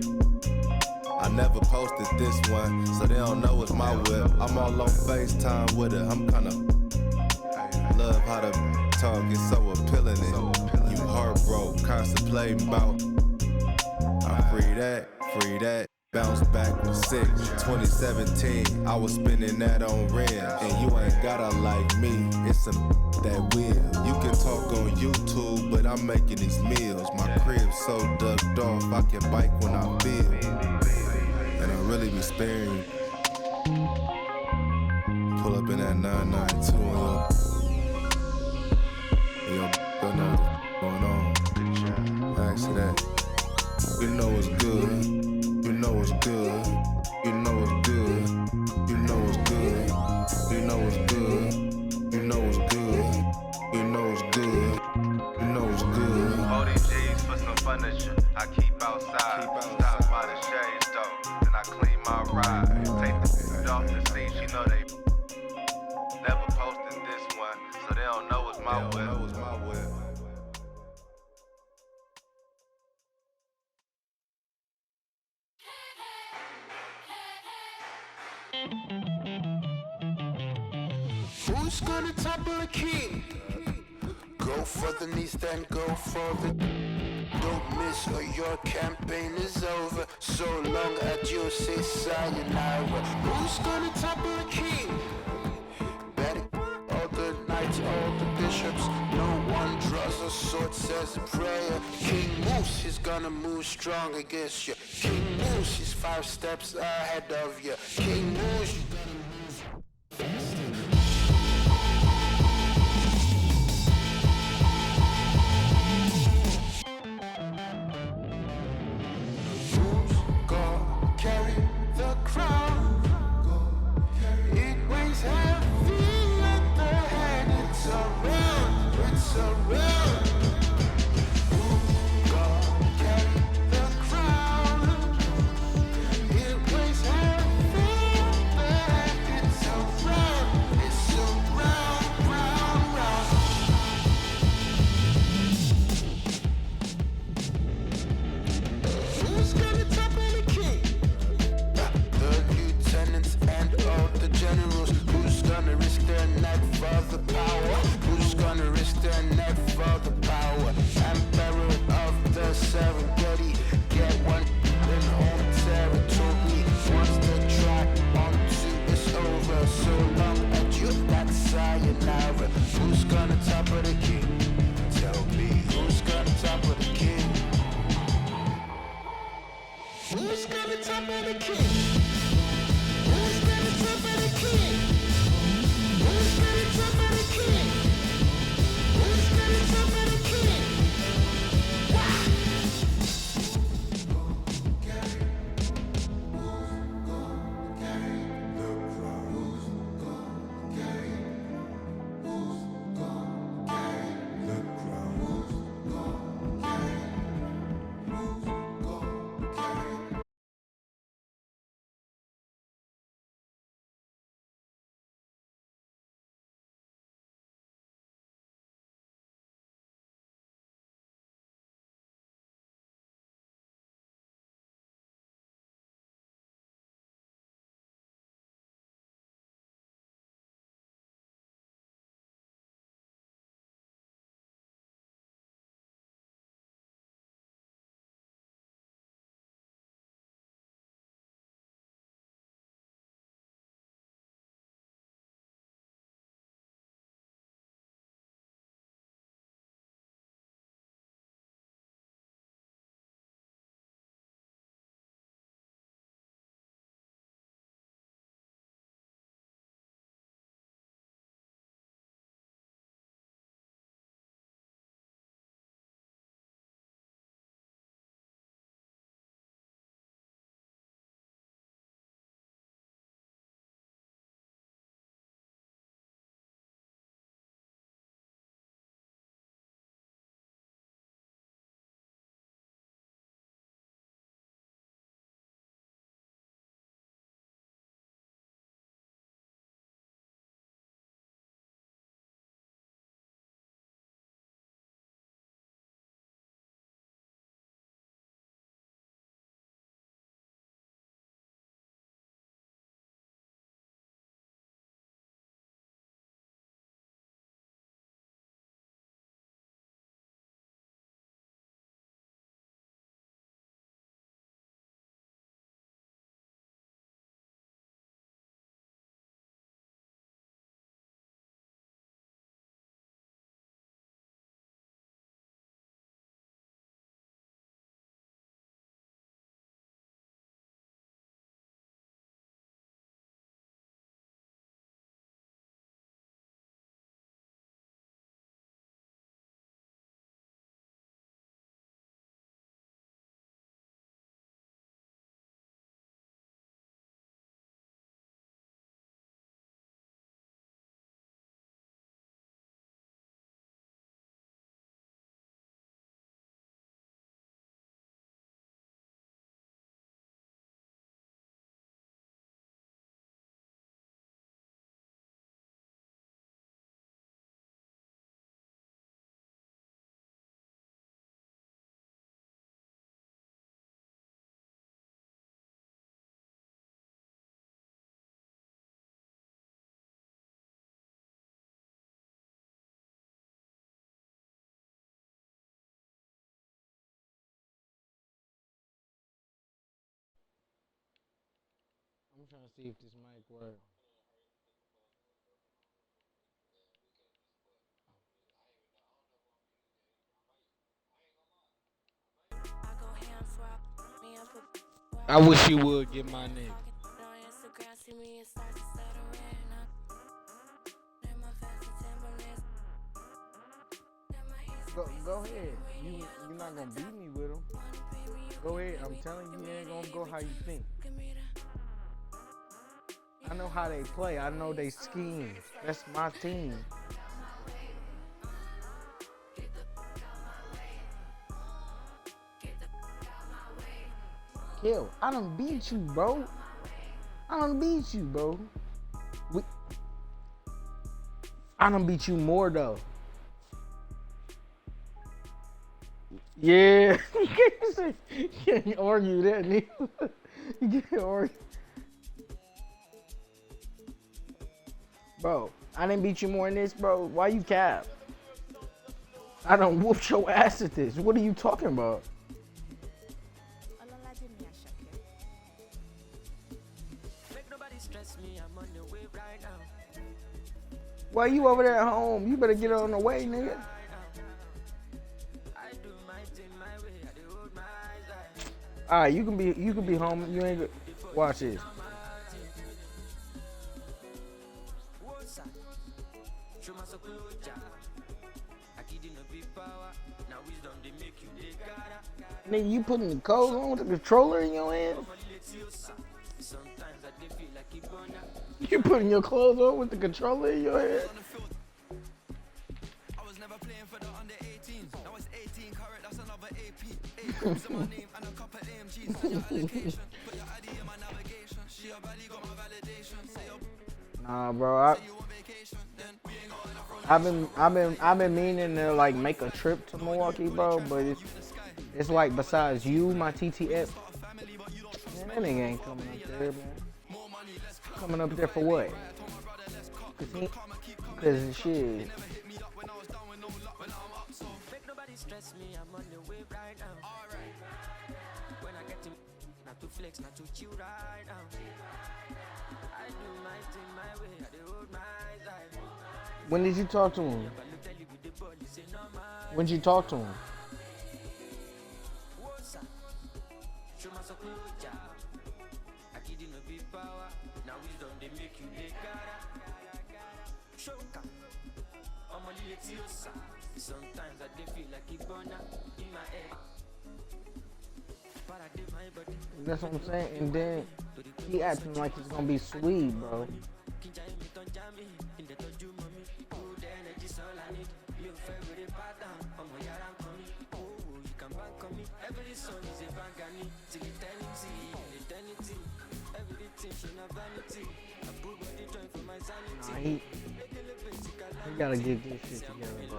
Speaker 14: I never posted this one, so they don't know it's my whip. I'm all on FaceTime with her, I'm kinda love how the talk is so appealing. You heartbroke, contemplating about. I free that. Bounce back with 6, 2017, I was spending that on rent. And you ain't gotta like me, it's some that will. You can talk on YouTube, but I'm making these meals. My crib's so ducked off, I can bike when I feel. And I really be sparing you. Pull up in that 992 and yo, know what's going on. Ask that. You know what's good. You know it's good, you know it's good, you know it's good, you know it's good, you know it's good, you know it's good, you know it's good. 40 G's for some furniture, I keep outside. Stop by the shade store, then I clean my ride. Take the off the seat, she know they never posted this one, so they don't know it's my whip.
Speaker 10: Who's gonna topple a king? Go for the knees, then go for the. Don't miss or your campaign is over. So long adieu, say sayonara. Who's gonna topple a king? Better all the knights, all the bishops. No one draws a sword, says a prayer. King Moose, he's gonna move strong against you. King Moose, he's 5 steps ahead of you. King Moose, you gotta move fast. Carry the crown. It weighs heavy at the head. It's around, it's around. God carry the crown. It weighs heavy at the head. It's around, round, round. Who's gonna topple the king? The lieutenants and all the generals. Who's gonna risk their neck for the power? Who's gonna risk their neck for the power? Emperor of the Serengeti, get one in home territory. Once the track onto is over, so long adieu, that's sayonara. Who's gonna topple the king? Tell me, who's gonna topple the king? Who's gonna topple the king? Who's gonna topple the king? Who's gonna topple the king? Who's gonna topple the king?
Speaker 15: I'm trying to see if this mic works. I wish you would get my name. Go ahead. You're not gonna beat me with them. Go ahead. I'm telling you, it ain't gonna go how you think. I know how they play. I know they scheme. That's my team. Kill. I done beat you, bro. I done beat you, bro. I done beat you more, though. Yeah. You can't argue that, nigga. You can't argue. Bro, I didn't beat you more in this, bro. Why you cap? I done whooped your ass at this. What are you talking about? Why you over there at home? You better get on the way, nigga. Alright, you can be home. You ain't watch this. Nigga, you putting the code on with the controller in your hand? You putting your clothes on with the controller in your hand?
Speaker 16: I was never playing for the under 18s. Now it's 18 carat, that's another AP. To my name and a couple AMGs on your allocation. Put your ID in my navigation. She already got my validation. Say
Speaker 15: nah, bro. I've been meaning to like make a trip to Milwaukee, bro, but it's like besides you, my TTF, man, that nigga ain't coming up there, man. Coming up there for what? Cause shit. When did you talk to him? When did you talk to him?
Speaker 16: Sometimes I feel like it burn up in my head.
Speaker 15: That's what I'm saying. And then he acting like it's gonna be sweet, bro. Nah, he gotta get this shit together, bro.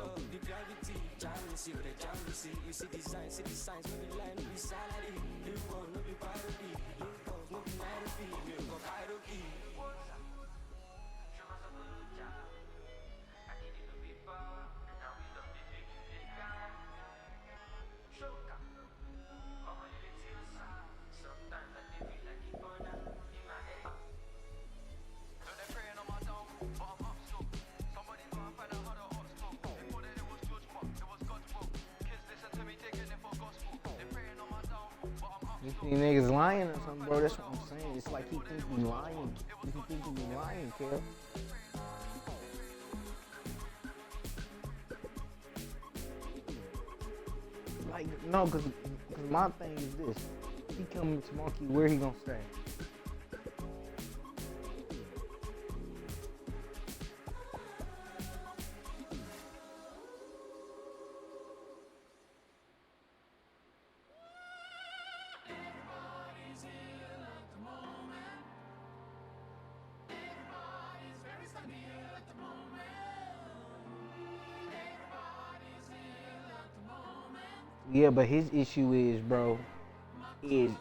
Speaker 15: These niggas lying or something, bro. That's what I'm saying. It's like he think he lying. He think he lying, kid. Like, no, cause my thing is this. He coming to Monkey, where he gonna stay? Yeah, but his issue is, bro, his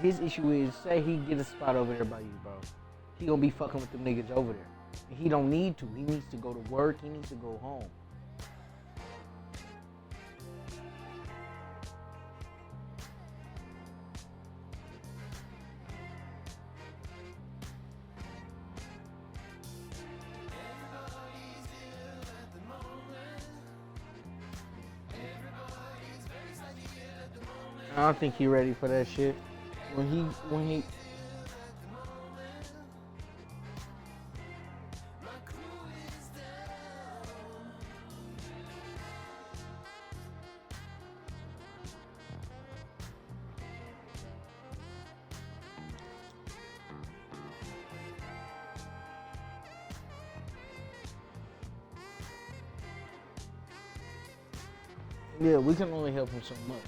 Speaker 15: issue is, say he get a spot over there by you, bro. He gonna be fucking with them niggas over there. He don't need to. He needs to go to work. He needs to go home. I don't think he ready for that shit. When he yeah, we can only help him so much.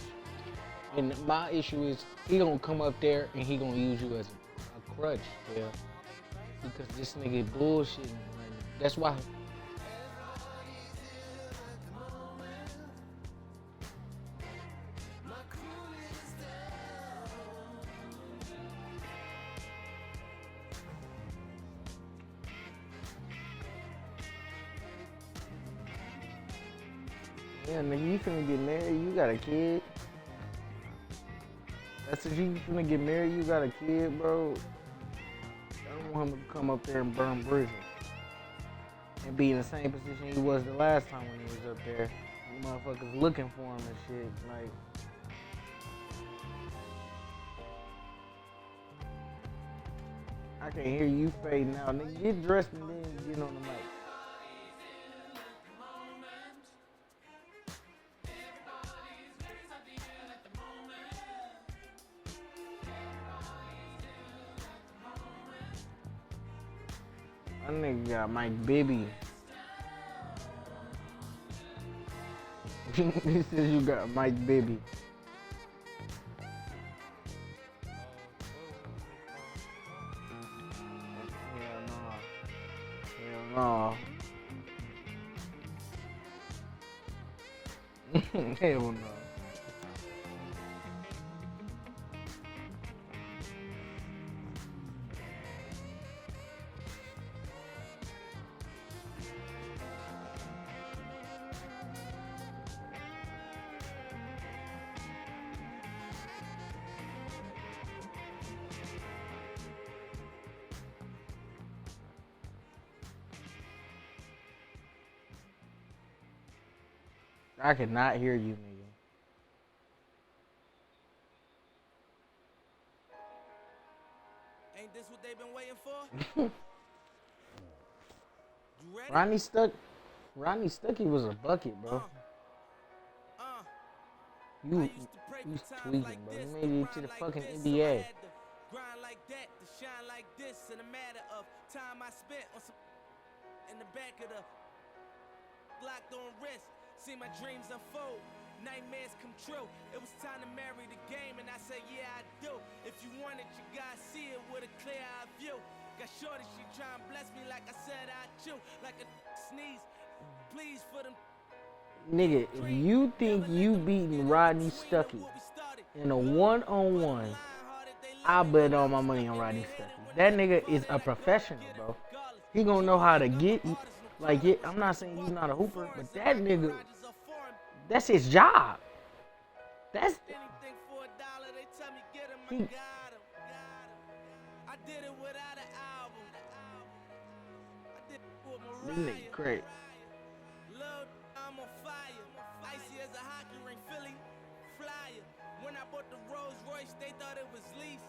Speaker 15: And my issue is he gonna come up there and he gonna use you as a crutch, yeah. Because this nigga bullshitting. Like, that's why. Yeah, nigga, you finna get married, you got a kid. That's if you finna get married, you got a kid, bro. I don't want him to come up there and burn bridges. And be in the same position he was the last time when he was up there. You motherfuckers looking for him and shit. Like, I can hear you fading out. Nigga, get dressed and then get on the mic. That nigga got Mike Bibby. He says you got Mike Bibby. Hell no. Hell no. I could not hear you, nigga.
Speaker 11: Ain't this what they've been waiting for? You ready?
Speaker 15: Ronnie Stuckey was a bucket, bro. You tweaking, bro. You made it to the fucking NBA.
Speaker 11: Grind like that, to shine like this, in a matter of time I spent on some in the back of the locked on wrist. See my dreams unfold, nightmares come true. It was time to marry the game, and I said, yeah, I do. If you want it, you gotta see it with a clear eye view. Got shorty, she try and bless me like I said I chew. Like a sneeze, please for them.
Speaker 15: Nigga, if you think you beating Rodney Stuckey in a one-on-one, I bet all my money on Rodney Stuckey. That nigga is a professional, bro. He gonna know how to get, like, I'm not saying he's not a hooper, but that nigga, that's his job. That's, he, this nigga crazy.
Speaker 11: When I bought the Rolls Royce, they thought it was lease.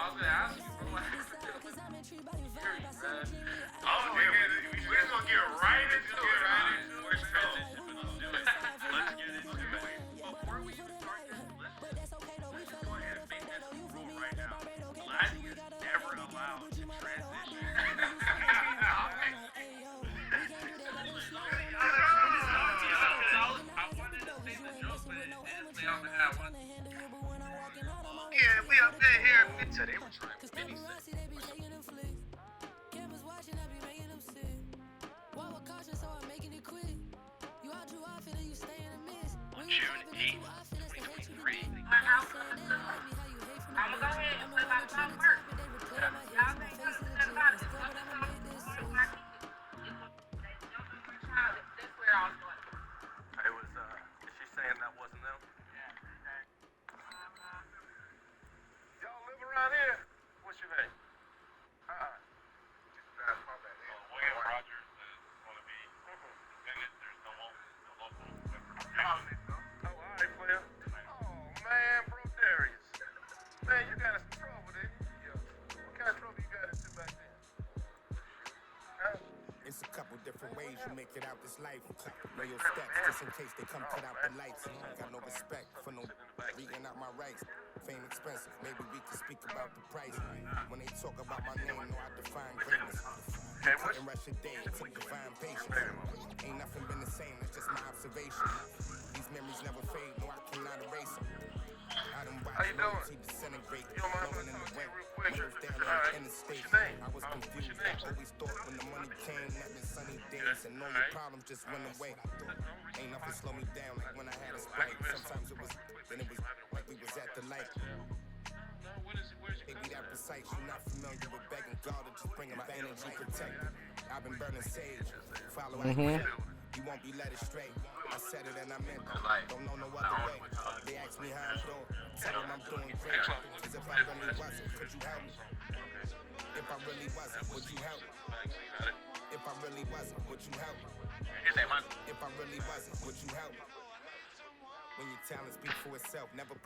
Speaker 17: was gonna ask you, bro. What happened to him? Serious, man. Oh, nigga, we're gonna get right into it, man. We're transition, but let's do it. Let's get into it. Before we even start this list, let's go ahead and make this a rule right now. Lassie is never allowed to transition. I wanted to say the joke, but it didn't play off of that one. Yeah, we up there here. So they were trying to mini set. On June 8th, 2023. I'm gonna go ahead and put my phone first. Y'all ain't gonna say about it. That's where I was going. It was, is she saying that wasn't them? Y'all live around here? What's your name? William Rogers is going to be suspended. There's no local member. Oh, all right, player. Oh, man, bro, Darius. Man, you got us in trouble, didn't you? What kind of trouble you got into back then? Huh?
Speaker 18: It's a couple different ways you make it out this life. Know your steps, just in case they come cut out the lights. Got no respect for no reading out my rights. Fame expensive, maybe we can speak about the price. When they talk about my name, know I define greatness. Couldn't rush a day, it took divine patience. Ain't nothing been the same, that's just my observation. These memories never fade, no I cannot erase them. I done watched loyalty disintegrate, blowing in the wind. Windows down on the interstate. I was confused, I always thought when the money came, that been sunny days, and all your problems just went away. Ain't nothing slow me down like when I had a Sprite. Sometimes it was, then it was like we was at the light. It be that precise, you're not familiar with begging God to just bring my energy protected. I've been burning sage, follow after you won't be led astray. I said it and I meant it, don't know no other way. They ask me how I'm doing, tell them I'm doing great. Cause if I really wasn't, could you help me? If I really wasn't, would you help me? If I really wasn't, would you help me? If I really wasn't, would you help me? When your talent speaks for itself, never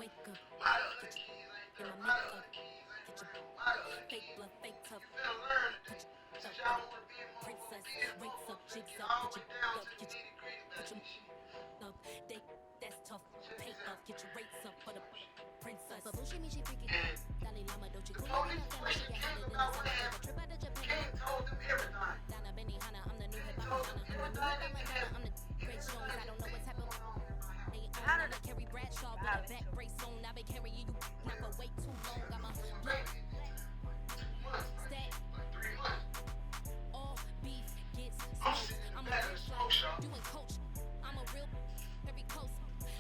Speaker 17: wake up, get your, in my makeup, get your fake blood, fake tough, put your up, princess, rates up, jigs up, put your up, get your up, they, that's tough, pay up, get your rates up for the princess. But bullshit me, she freaky, Dalai Lama, don't you cool in my family, she get handed in the summer, take a trip out to Japan, Donna Benihana, I'm the new hip-hop Madonna, I'm the great Jones, I don't know what's happened. I carry Bradshaw with a back brace on. I've been carrying you not for way too long. I'm a blood stack. All beef gets smoked. I'm a real fly. You and coach. I'm a real very close.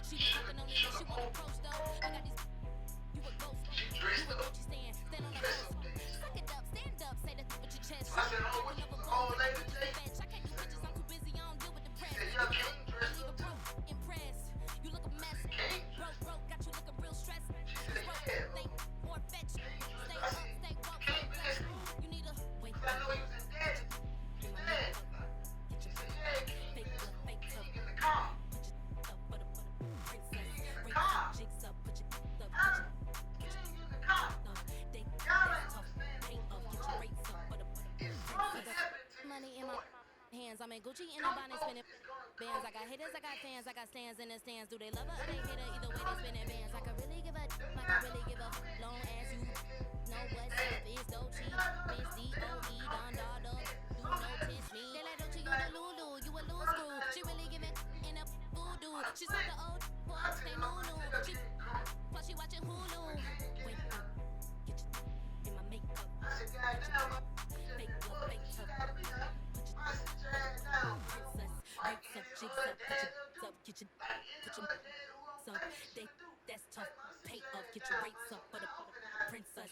Speaker 17: She was talking on it, she wanna approach though. I got these. You a ghost. You a Gucci stand on the post. Suck it up, stand up, say the with your chest. I can't do bitches, I'm too busy. I don't deal with the press. Leave a broke, impressed. You look a mess. Broke, got you looking real stressed. Think more fetch. Stay up, stay woke, stay flesh. You need a wake up. Get your fake look, fake tough. Put your up for the princess. Ring up, jigs up, put your up, get your up. They tough, pay up, get your rates up for the princess. Money in my hands, I'm in Gucci in a bonnet spinning bands. I got haters, I got fans, I got stands in the stands. Do they love her or they hate her? Either way, they spinning bands. I can really give a, I can really give a long ass. You know what's up is Dolce, Miss D.O.E. Don Dada. Do no test me. They like Dolce, you the Lulu, you a loose screw. She really giving in a voodoo. She sold the old boy, they Nunu. She plus she watching Hulu. Wake up, get your in my makeup. Fake look, fake tough. Princess, rates up, jigs up, put your up, they, that's tough, pay up, get your rates up for the princess.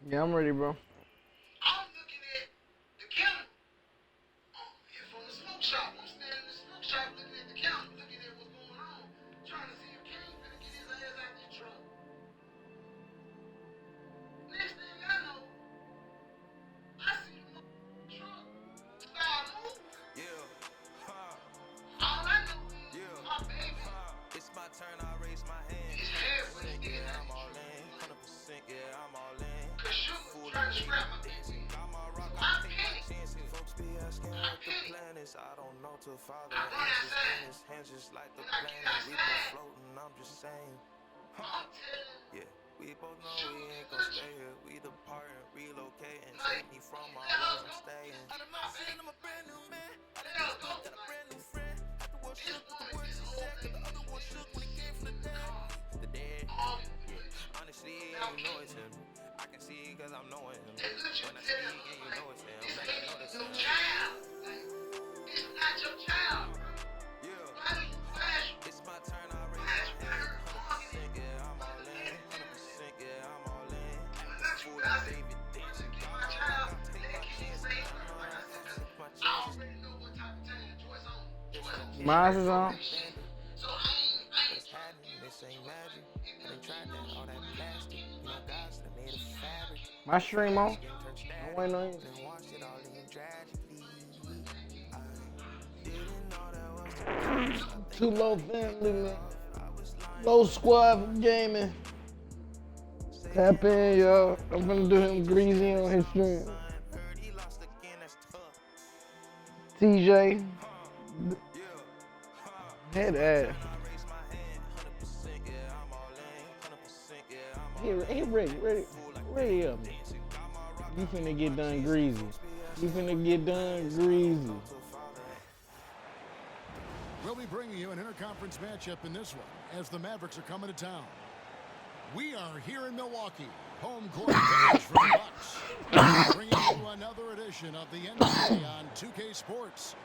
Speaker 15: Yeah, I'm ready, bro.
Speaker 19: I'm looking at the counter. Here from the smoke shop. I'm standing in the smoke shop looking at the counter, looking at what's going on, trying to see if King finna get his ass out the truck. Next thing I know, I see the truck start moving. All I know is my baby.
Speaker 13: It's my turn, I raise my hand.
Speaker 19: His head was sticking out.
Speaker 13: I'm all in. 100%, yeah, I'm all in.
Speaker 19: Cause Sugar trying to scrap my baby. I panicked.
Speaker 13: Folks be asking what the plan is. I don't know till Father answers in his hands just like the planet. We both floating, I'm just saying. Yeah, we both know we ain't gon' stay here. We departing, relocating. Take me from my house, I'm staying. I don't know, saying I'm a brand new man. I done got a brand new friend. After what shook, the word she said, cause the other one shook when he came from the dead. The dead, yeah. Honestly, yeah, you know it's him. I can see it cause I'm knowing him. When I speak, and you know it's him. Like, you know it's him.
Speaker 19: It's not your child.
Speaker 13: Yeah.
Speaker 19: Why do you flash?
Speaker 13: It's my turn, I raise my hand. 100%, yeah, I'm all in. 100%, yeah, I'm all in. Fool like David dancing.
Speaker 19: My child, let King say it. Like I said, I already know what type of time Joyce on.
Speaker 15: Mine's is on.
Speaker 19: So I ain't.
Speaker 13: What's happening? This ain't magic. They tried that, all that plastic. You know, guys that made of fabric.
Speaker 15: My stream on. I'm waiting on you.
Speaker 13: Then watched it all in tragically. I didn't know that was
Speaker 15: Too low family, man. Low squad for gaming. Tap in, y'all. I'm gonna do him greasy on his stream. TJ. Head ass. Hey, ready up. You finna get done greasy. You finna get done greasy.
Speaker 20: We'll be bringing you an interconference matchup in this one as the Mavericks are coming to town. We are here in Milwaukee, home court advantage for the Bucks. Bringing you another edition of the NBA on 2K Sports.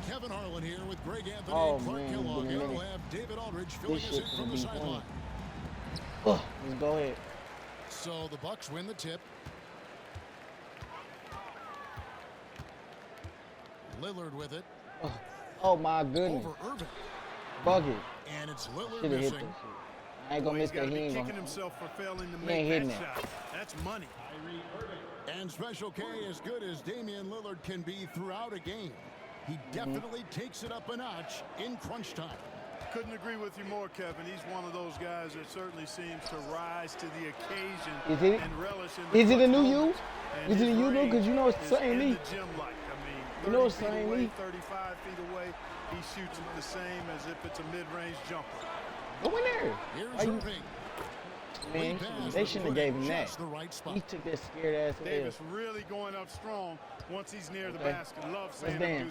Speaker 20: Kevin Harlan here with Greg Anthony and Clark Kellogg, and we'll have David Aldridge filling us in from the sideline.
Speaker 15: Let's go ahead.
Speaker 20: So the Bucks win the tip. Lillard with it.
Speaker 15: Oh my goodness.
Speaker 20: Over Irving.
Speaker 15: Bucket.
Speaker 20: And it's Lillard
Speaker 15: Should've hit
Speaker 20: missing.
Speaker 15: that shit. I ain't gonna miss that. He ain't
Speaker 2: kicking
Speaker 15: gonna.
Speaker 2: himself for failing to
Speaker 15: He
Speaker 2: make
Speaker 15: ain't
Speaker 2: that
Speaker 15: hitting
Speaker 2: shot.
Speaker 15: that.
Speaker 2: That's money.
Speaker 20: And Special K, as good as Damian Lillard can be throughout a game, he definitely takes it up a notch in crunch time.
Speaker 2: Couldn't agree with you more, Kevin. He's one of those guys that certainly seems to rise to the occasion
Speaker 15: Is it?
Speaker 2: and relish in the
Speaker 15: Is it a new you?
Speaker 2: moments. And
Speaker 15: Is it a
Speaker 2: his
Speaker 15: you though?
Speaker 2: range
Speaker 15: Cause you know it's the
Speaker 2: is
Speaker 15: same
Speaker 2: in
Speaker 15: me.
Speaker 2: the gym like. I mean,
Speaker 15: You know
Speaker 2: 30
Speaker 15: it's the
Speaker 2: feet
Speaker 15: same
Speaker 2: away,
Speaker 15: me.
Speaker 2: 35 feet away, he shoots it the same as if it's a mid-range jumper.
Speaker 15: Go in there.
Speaker 20: Here's Irving.
Speaker 15: Man, they shouldn't have gave him that. He took that scared ass away.
Speaker 2: Davis really going up strong once he's near the basket. Love seeing him
Speaker 15: Dan.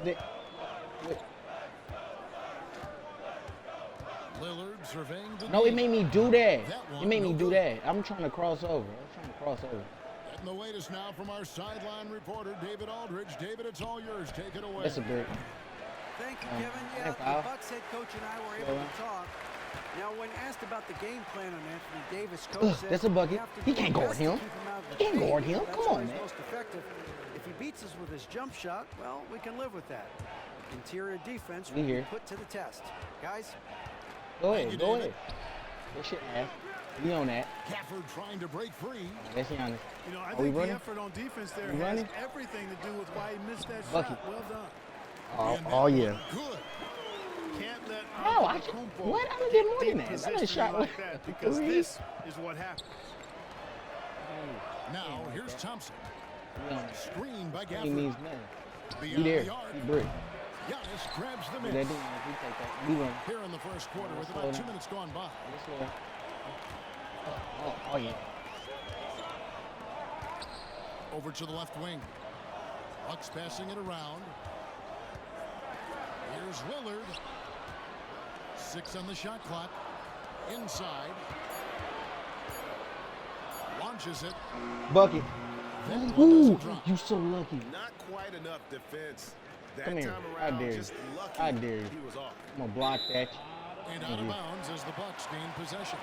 Speaker 2: do that.
Speaker 20: Lillard surveying the
Speaker 15: No, it
Speaker 20: knee.
Speaker 15: made me do that.
Speaker 20: That
Speaker 15: It made
Speaker 20: one,
Speaker 15: me
Speaker 20: no
Speaker 15: do
Speaker 20: good.
Speaker 15: that. I'm trying to cross over.
Speaker 20: And the latest now from our sideline reporter, David Aldridge. David, it's all yours. Take it away.
Speaker 15: That's a brick.
Speaker 21: Thank you,
Speaker 15: Oh,
Speaker 21: Kevin. Yeah,
Speaker 15: hey, pal.
Speaker 21: the Bucks head coach and I were able to talk. Now, when asked about the game plan on Anthony Davis, coach said
Speaker 15: That's a bucket.
Speaker 21: we have to
Speaker 15: He
Speaker 21: do
Speaker 15: can't
Speaker 21: our
Speaker 15: guard
Speaker 21: best to
Speaker 15: him.
Speaker 21: keep out of the
Speaker 15: He can't
Speaker 21: paint.
Speaker 15: guard him.
Speaker 21: That's
Speaker 15: Come
Speaker 21: where
Speaker 15: on,
Speaker 21: he's
Speaker 15: man.
Speaker 21: most effective. If he beats us with his jump shot, well, we can live with that. Interior defense will
Speaker 15: We
Speaker 21: be
Speaker 15: here.
Speaker 21: put to the test. Guys,
Speaker 15: Go ahead. Go ahead. That shit ass. We on that.
Speaker 20: Gafford trying to break free.
Speaker 15: That's Giannis.
Speaker 2: You know, I
Speaker 15: Are we
Speaker 2: think the
Speaker 15: running?
Speaker 2: effort on defense there
Speaker 15: We
Speaker 2: has
Speaker 15: running?
Speaker 2: everything to do with why he missed that
Speaker 15: Bucky.
Speaker 2: shot. Well done.
Speaker 15: Oh yeah.
Speaker 20: Good.
Speaker 2: Can't let
Speaker 15: No,
Speaker 2: Antetokounmpo
Speaker 15: what? I done did more than that. I
Speaker 2: position
Speaker 15: done
Speaker 2: you
Speaker 15: shot
Speaker 2: like that because
Speaker 15: three.
Speaker 2: this is what happened.
Speaker 20: Now, here's Thompson. Screen by
Speaker 15: He
Speaker 20: Gafford.
Speaker 15: means nothing. He
Speaker 20: Beyond
Speaker 15: there.
Speaker 20: the arc.
Speaker 15: He brick.
Speaker 20: Giannis grabs the
Speaker 15: That
Speaker 20: miss.
Speaker 15: didn't he take that. We run.
Speaker 20: Here in the first quarter with
Speaker 15: Slow
Speaker 20: about 2
Speaker 15: down.
Speaker 20: minutes gone by.
Speaker 15: Oh yeah.
Speaker 20: Over to the left wing. Bucks passing it around. Here's Lillard. 6 on the shot clock. Inside. Launches it.
Speaker 15: Bucket.
Speaker 20: That one
Speaker 15: Ooh,
Speaker 20: doesn't drop.
Speaker 15: you so lucky.
Speaker 22: Not quite enough defense. That
Speaker 15: Come here.
Speaker 22: time
Speaker 15: I
Speaker 22: around,
Speaker 15: dare you.
Speaker 22: just lucky
Speaker 15: I dare you.
Speaker 22: he was off.
Speaker 15: I'm gonna block that.
Speaker 20: And out of bounds as the Bucks gain possession.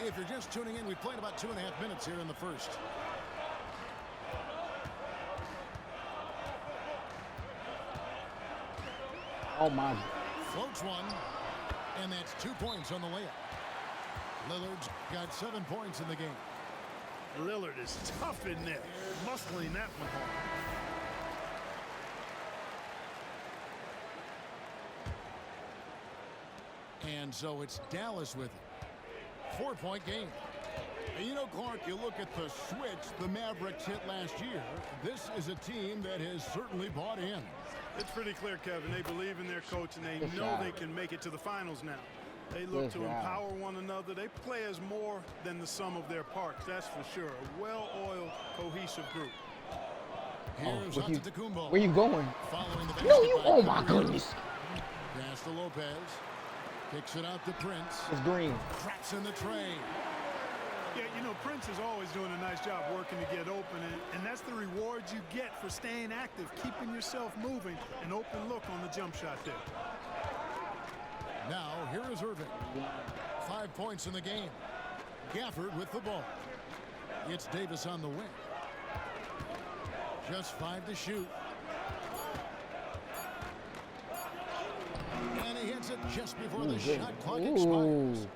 Speaker 20: If you're just tuning in, we played about 2.5 minutes here in the first.
Speaker 15: Oh my.
Speaker 20: Floats one, and that's 2 points on the layup. Lillard's got 7 points in the game.
Speaker 2: Lillard is tough in there, muscling that one home.
Speaker 20: And so it's Dallas with it. 4-point game. And you know, Clark, you look at the switch the Mavericks hit last year. This is a team that has certainly bought in.
Speaker 2: It's pretty clear, Kevin. They believe in their coach, and they know they can make it to the finals now. They look to empower one another. They play as more than the sum of their parts, that's for sure. A well-oiled, cohesive group.
Speaker 20: Here's Antetokounmpo.
Speaker 15: Where you going?
Speaker 20: Following the
Speaker 15: No, you. Oh my goodness.
Speaker 20: Pass to Lopez. Kicks it out to Prince.
Speaker 15: It's green.
Speaker 20: Cracks in the tray.
Speaker 2: Yeah, you know, Prince is always doing a nice job working to get open, and that's the reward you get for staying active, keeping yourself moving, an open look on the jump shot there.
Speaker 20: Now, here is Irving. 5 points in the game. Gafford with the ball. It's Davis on the wing. Just 5 to shoot. And he hits it just before the shot clock expires.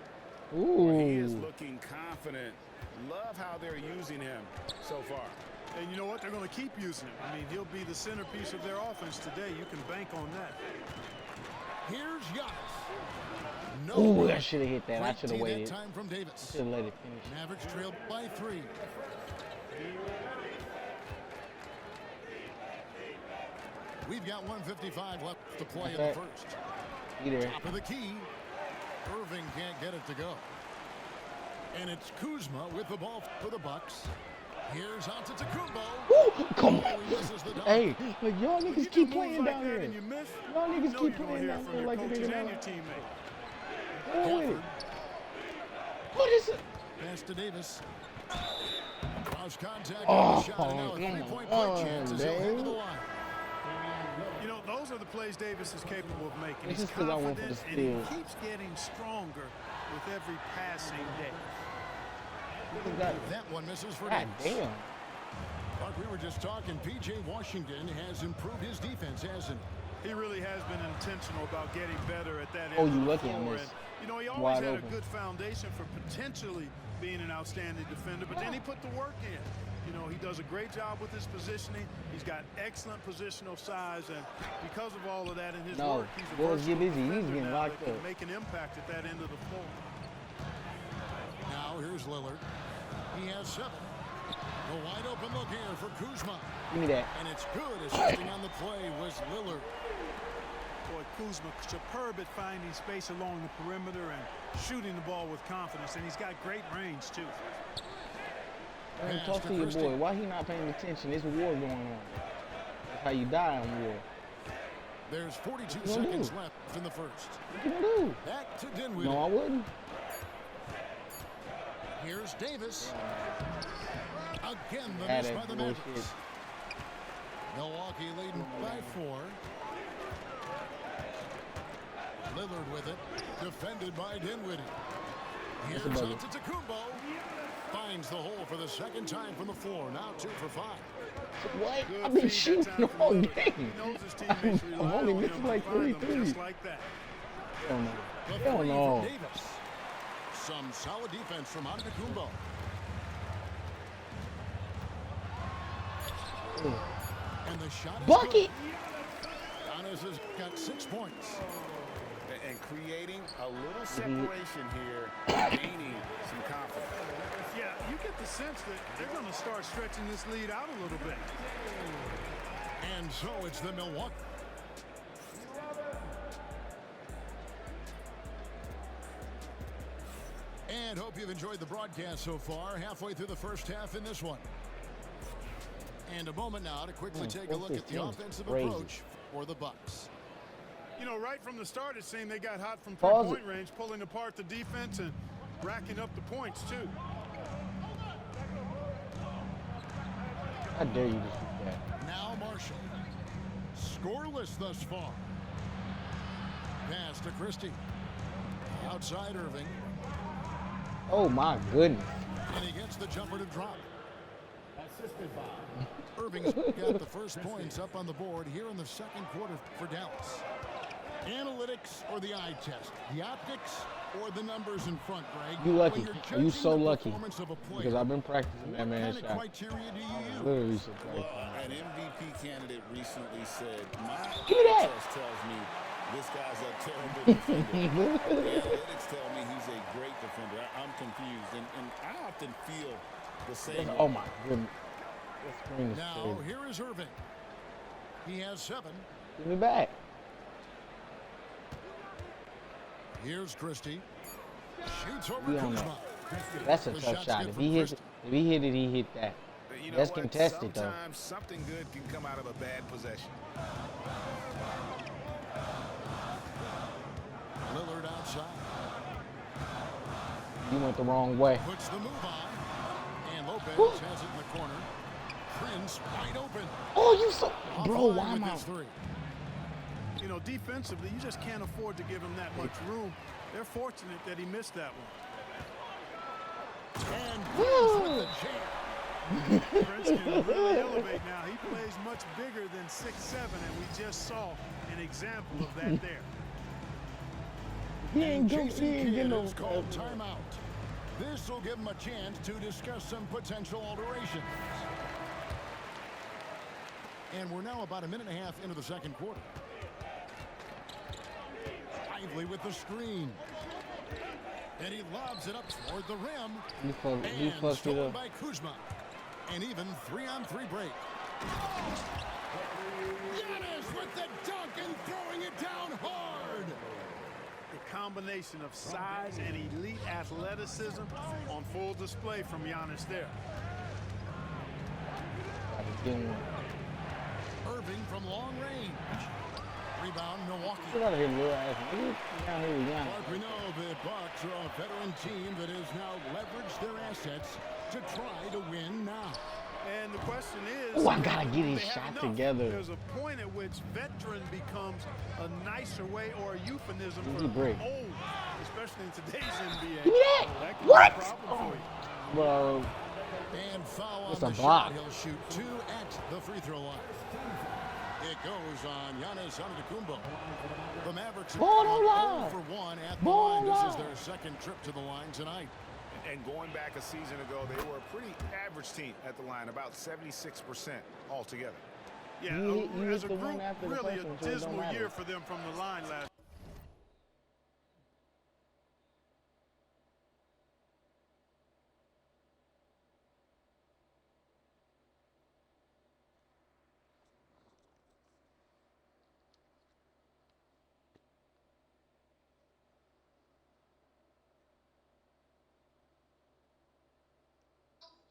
Speaker 22: He is looking confident. Love how they're using him so far.
Speaker 2: And you know what? They're going to keep using him. I mean, he'll be the centerpiece of their offense today. You can bank on that.
Speaker 20: Here's Giannis.
Speaker 15: Oh, I should have hit that. I should have waited.
Speaker 20: Time from Davis.
Speaker 15: Should have let it finish.
Speaker 20: Mavericks trailed by 3. We've got 1:55 left to play in the first. Top of the key. Irving can't get it to go. And it's Kuzma with the ball for the Bucks. Here's Antetokounmpo.
Speaker 15: Come on. Hey, like y'all niggas keep playing down here. Y'all niggas keep playing down here like they're
Speaker 2: and your teammate.
Speaker 15: Oh, what is it?
Speaker 20: Pass to Davis. Cross contact on the shot. And now a 3-point play chance as he'll head to the line.
Speaker 2: You know, those are the plays Davis is capable of making.
Speaker 15: It's
Speaker 2: He's
Speaker 15: just 'cause I went
Speaker 2: confident,
Speaker 15: for the
Speaker 2: and he
Speaker 15: steal.
Speaker 2: keeps getting stronger with every passing day.
Speaker 20: That one misses for
Speaker 15: God
Speaker 20: Davis.
Speaker 15: damn.
Speaker 20: Like we were just talking, P.J. Washington has improved his defense, hasn't he?
Speaker 2: He really has been intentional about getting better at that end.
Speaker 15: Oh,
Speaker 2: of
Speaker 15: you
Speaker 2: the
Speaker 15: lucky I
Speaker 2: floor.
Speaker 15: missed.
Speaker 2: And, you know, he always
Speaker 15: Wide
Speaker 2: had
Speaker 15: open.
Speaker 2: a good foundation for potentially being an outstanding defender, but then he put the work in. You know, he does a great job with his positioning. He's got excellent positional size, and because of all of that in his work, he's a
Speaker 15: boys get
Speaker 2: versatile
Speaker 15: busy. He's
Speaker 2: defender
Speaker 15: getting
Speaker 2: now
Speaker 15: locked
Speaker 2: that can
Speaker 15: up.
Speaker 2: make an impact at that end of the floor.
Speaker 20: Now here's Lillard. He has 7. A wide open look here for Kuzma.
Speaker 15: Give me that.
Speaker 20: And it's good. Assisting on the play was Lillard.
Speaker 2: Boy, Kuzma superb at finding space along the perimeter and shooting the ball with confidence, and he's got great range too.
Speaker 15: Man, talk to your boy. Why he not paying attention? There's a war going on. That's how you die in war.
Speaker 20: There's 42 seconds left in the first.
Speaker 15: What you gonna do?
Speaker 20: Back to Dinwiddie.
Speaker 15: No, I wouldn't.
Speaker 20: Here's Davis. Again, the
Speaker 15: Yeah,
Speaker 20: miss by
Speaker 15: that
Speaker 20: the
Speaker 15: bullshit.
Speaker 20: Mavericks. Milwaukee leading by 4. Lillard with it. Defended by Dinwiddie. Here's
Speaker 15: That's a bugger.
Speaker 20: Antetokounmpo. Finds the hole for the second time from the floor. Now 2 for 5.
Speaker 15: What?
Speaker 2: Good
Speaker 15: I've been
Speaker 2: feed
Speaker 15: shooting
Speaker 2: that
Speaker 15: the
Speaker 2: time
Speaker 15: whole
Speaker 2: from
Speaker 15: game.
Speaker 2: Lillard. He knows his teammates rely
Speaker 15: I've only
Speaker 2: on
Speaker 15: missed
Speaker 2: him to
Speaker 15: like
Speaker 2: find
Speaker 15: 3
Speaker 2: them
Speaker 15: threes.
Speaker 2: just like that.
Speaker 15: Hell no.
Speaker 20: The
Speaker 15: Hell
Speaker 20: 3
Speaker 15: no.
Speaker 20: for Davis. Some solid defense from Antetokounmpo. And the shot is
Speaker 15: Bucket.
Speaker 20: good. Giannis has got 6 points.
Speaker 22: And creating a little separation here, gaining some confidence.
Speaker 2: Yeah, you get the sense that they're going to start stretching this lead out a little bit.
Speaker 20: And so it's the Milwaukee. And hope you've enjoyed the broadcast so far. Halfway through the first half in this one. And a moment now to quickly take a look at the offensive approach for the Bucks.
Speaker 2: You know, right from the start, it seemed they got hot from
Speaker 15: Pause
Speaker 2: three-point range, pulling apart the defense and racking up the points, too.
Speaker 15: How dare you just do that?
Speaker 20: Now Marshall. Scoreless thus far. Pass to Christie. Outside Irving.
Speaker 15: Oh my goodness.
Speaker 20: And he gets the jumper to drop. Assisted by. Irving's got the first points up on the board here in the second quarter for Dallas. Analytics or the eye test? The optics or the numbers in front, Greg?
Speaker 15: You lucky. You so
Speaker 20: the
Speaker 15: lucky.
Speaker 20: performance of a player,
Speaker 15: Because I've been practicing that man
Speaker 20: what kind of
Speaker 15: shot.
Speaker 20: criteria do you use?
Speaker 15: Literally so practicing.
Speaker 22: An MVP candidate recently said, my
Speaker 15: Give me that.
Speaker 22: test tells me this guy's a terrible defender. The analytics tell me he's a great defender. I'm confused. And I often feel the same.
Speaker 15: Oh my goodness. That screen is
Speaker 20: Now,
Speaker 15: crazy.
Speaker 20: here is Irving. He has 7.
Speaker 15: Give me back.
Speaker 20: Here's Christie. Shoots over
Speaker 15: We on that.
Speaker 20: Kuzma.
Speaker 15: That's a
Speaker 20: The
Speaker 15: tough
Speaker 20: shot's
Speaker 15: shot.
Speaker 20: good
Speaker 15: If
Speaker 20: for
Speaker 15: he hit
Speaker 20: Christie.
Speaker 15: it, he hit that.
Speaker 22: But you know
Speaker 15: That's
Speaker 22: what?
Speaker 15: contested though.
Speaker 22: Sometimes something good can come out of a bad possession.
Speaker 20: Lillard outside.
Speaker 15: You went the wrong way.
Speaker 20: Puts the move on. And Lopez has it in the corner. Prince wide open.
Speaker 15: Oh, you so
Speaker 20: Off
Speaker 15: bro.
Speaker 20: the line
Speaker 15: Why am
Speaker 20: with
Speaker 15: I?
Speaker 20: his 3.
Speaker 2: You know, defensively, you just can't afford to give him that much room. They're fortunate that he missed that one. And Prince with the jam. Prince can really elevate now. He plays much bigger than 6'7", and we just saw an example of that there.
Speaker 15: He ain't
Speaker 20: Jason
Speaker 15: getting
Speaker 20: Kidd
Speaker 15: no.
Speaker 20: is called timeout. This will give him a chance to discuss some potential alterations. And we're now about a minute and a half into the second quarter. Lively with the screen. And he lobs it up toward the rim.
Speaker 15: He fucked it
Speaker 20: Stolen
Speaker 15: up.
Speaker 20: by Kuzma. An even 3-on-3 break. Giannis with the dunk and throwing it down hard.
Speaker 2: The combination of size and elite athleticism on full display from Giannis there.
Speaker 20: Irving from long range. Rebound, Milwaukee.
Speaker 15: Get out of here, little ass nigga. Get down here with Giannis.
Speaker 20: Clark, we know the Bucks are a veteran team that has now leveraged their assets to try to win now.
Speaker 2: And the question is,
Speaker 15: Oh, I gotta get his
Speaker 2: they have
Speaker 15: shot
Speaker 2: enough.
Speaker 15: together.
Speaker 2: There's a point at which veteran becomes a nicer way or a euphemism
Speaker 15: Easy
Speaker 2: for
Speaker 15: break.
Speaker 2: old, especially in today's NBA.
Speaker 15: Give me that.
Speaker 2: That could
Speaker 15: What?
Speaker 2: be a problem for you.
Speaker 15: Bro,
Speaker 20: And foul
Speaker 15: it's
Speaker 20: on
Speaker 15: a
Speaker 20: the
Speaker 15: block.
Speaker 20: shot. He'll shoot 2 at the free throw line. It goes on Giannis Antetokounmpo. The Mavericks are
Speaker 15: Ball
Speaker 20: 0
Speaker 15: line.
Speaker 20: for 1 at the
Speaker 15: Ball
Speaker 20: line. This is
Speaker 15: line.
Speaker 20: their second trip to the line tonight.
Speaker 22: And going back a season ago, they were a pretty average team at the line, about 76% altogether.
Speaker 2: Yeah,
Speaker 15: You
Speaker 2: as a
Speaker 15: hit the one
Speaker 2: group,
Speaker 15: after the
Speaker 2: really
Speaker 15: first
Speaker 2: a
Speaker 15: one, so it don't
Speaker 2: dismal
Speaker 15: matter.
Speaker 2: year for them from the line last.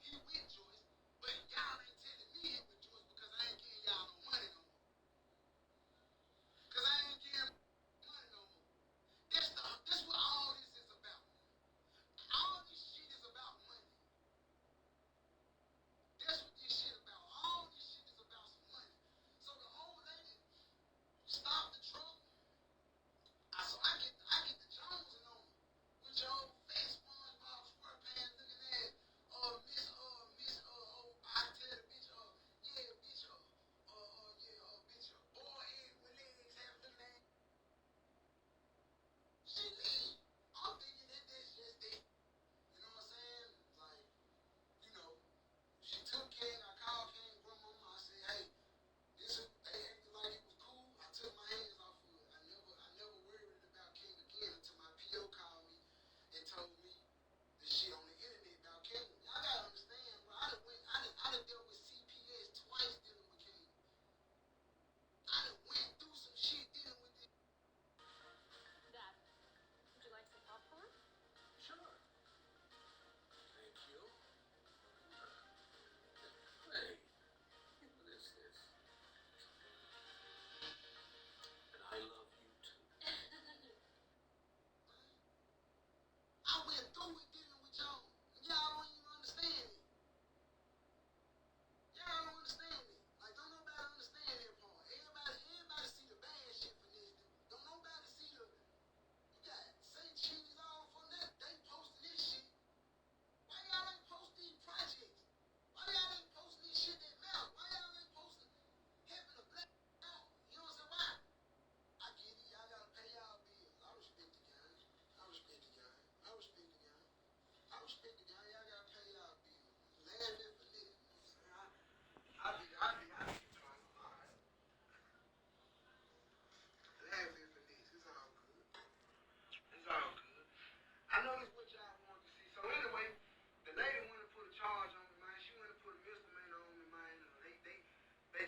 Speaker 19: He with Joyce, but y'all ain't telling me he with Joyce because I ain't giving y'all no money no more. Because I ain't giving money no more. That's what all this is about. All this shit is about money. That's what this shit about. All this shit is about some money. So the old lady stopped the truck. So I get the Joneses on me with your old fat SpongeBob SquarePants looking at Miss I tell the bitch yeah bitch bitch boy head with legs half looking at she leave. I'm thinking that that's just it. You know what I'm saying? Like, you know, she took King, I called King grandmama, I said, hey, this is they acted like it was cool. I took my hands off of it. I never worried about King again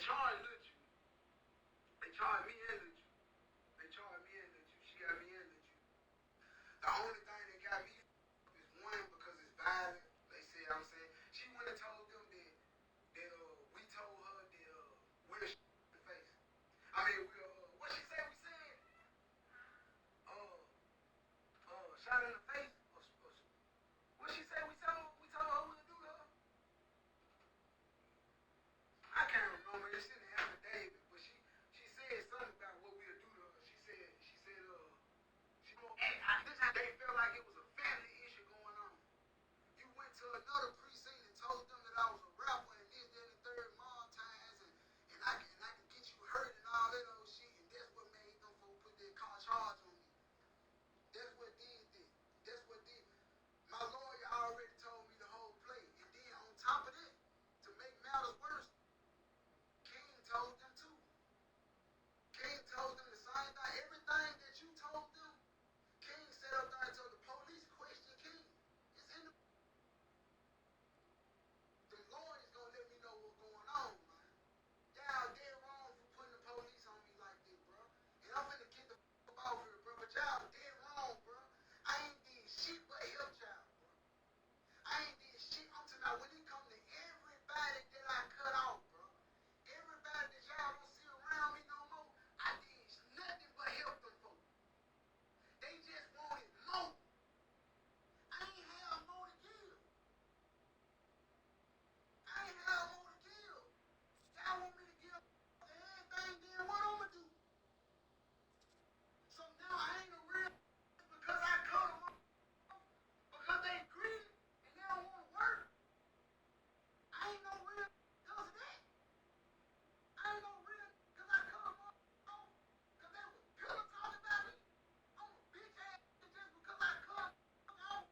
Speaker 19: charged Lil Ju. They charged me and Lil Ju. They charged me and Lil Ju. She got me and Lil Ju. The only thing that got me is one, because it's violent. They said, I'm saying, she went and told them that we told her that we're in the face. I mean, what she said we said? Shot in the face? What she said we told her we'll do to her? I can't remember. It's in the affidavit, but she said something about what we'll do to her. She said, they felt like it was a family issue going on. You went to another precinct and told them that I was a rapper and this, that, and the third mob ties, and I can get you hurt and all that old shit, and that's what made them folks put that charge on me. That's what did that. That's what did. My lawyer already told me the whole play, and then on top of that, to make matters worse, King told them too. King told them the same thing. Everything that you told them, King set up there and told the police question King. It's in the lawyers gonna let me know what's going on, man. Y'all dead wrong for putting the police on me like this, bro. And I'm finna get the fuck off here, bro. But y'all dead wrong, bro. I ain't did shit but help y'all, bro. I ain't did shit. I'm talking about when it come to everybody that I cut off, bro. Everybody that y'all don't see around me no more, I did nothing but help them folks. They just wanted more. I ain't have more to give. I ain't have more to give. Y'all want me to give everything, then what I'ma do? So now I ain't a real because I cut them off. Because they greedy and they don't want to work. I ain't no real because of that. I ain't no real because I cut them off. Because they was pillow talking about me. I'm a bitch ass just because I cut them off.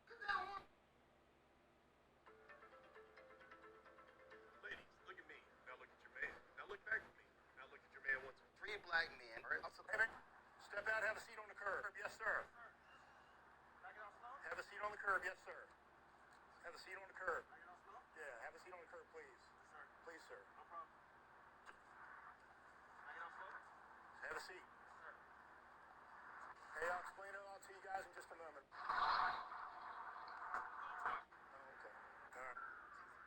Speaker 19: Because they don't want.
Speaker 3: Ladies, look at me. Now look at your man. Now look back at me. Now look at your man. 1, 2, 3 black men. All right, step out, have a seat on the curb. Yes, sir. Have a seat on the curb. Yes, sir. Have a seat on the curb. Yeah, have a seat on the curb, please. Please, sir. No problem. Have a seat. Hey, I'll explain it all to you guys in just a moment. Okay.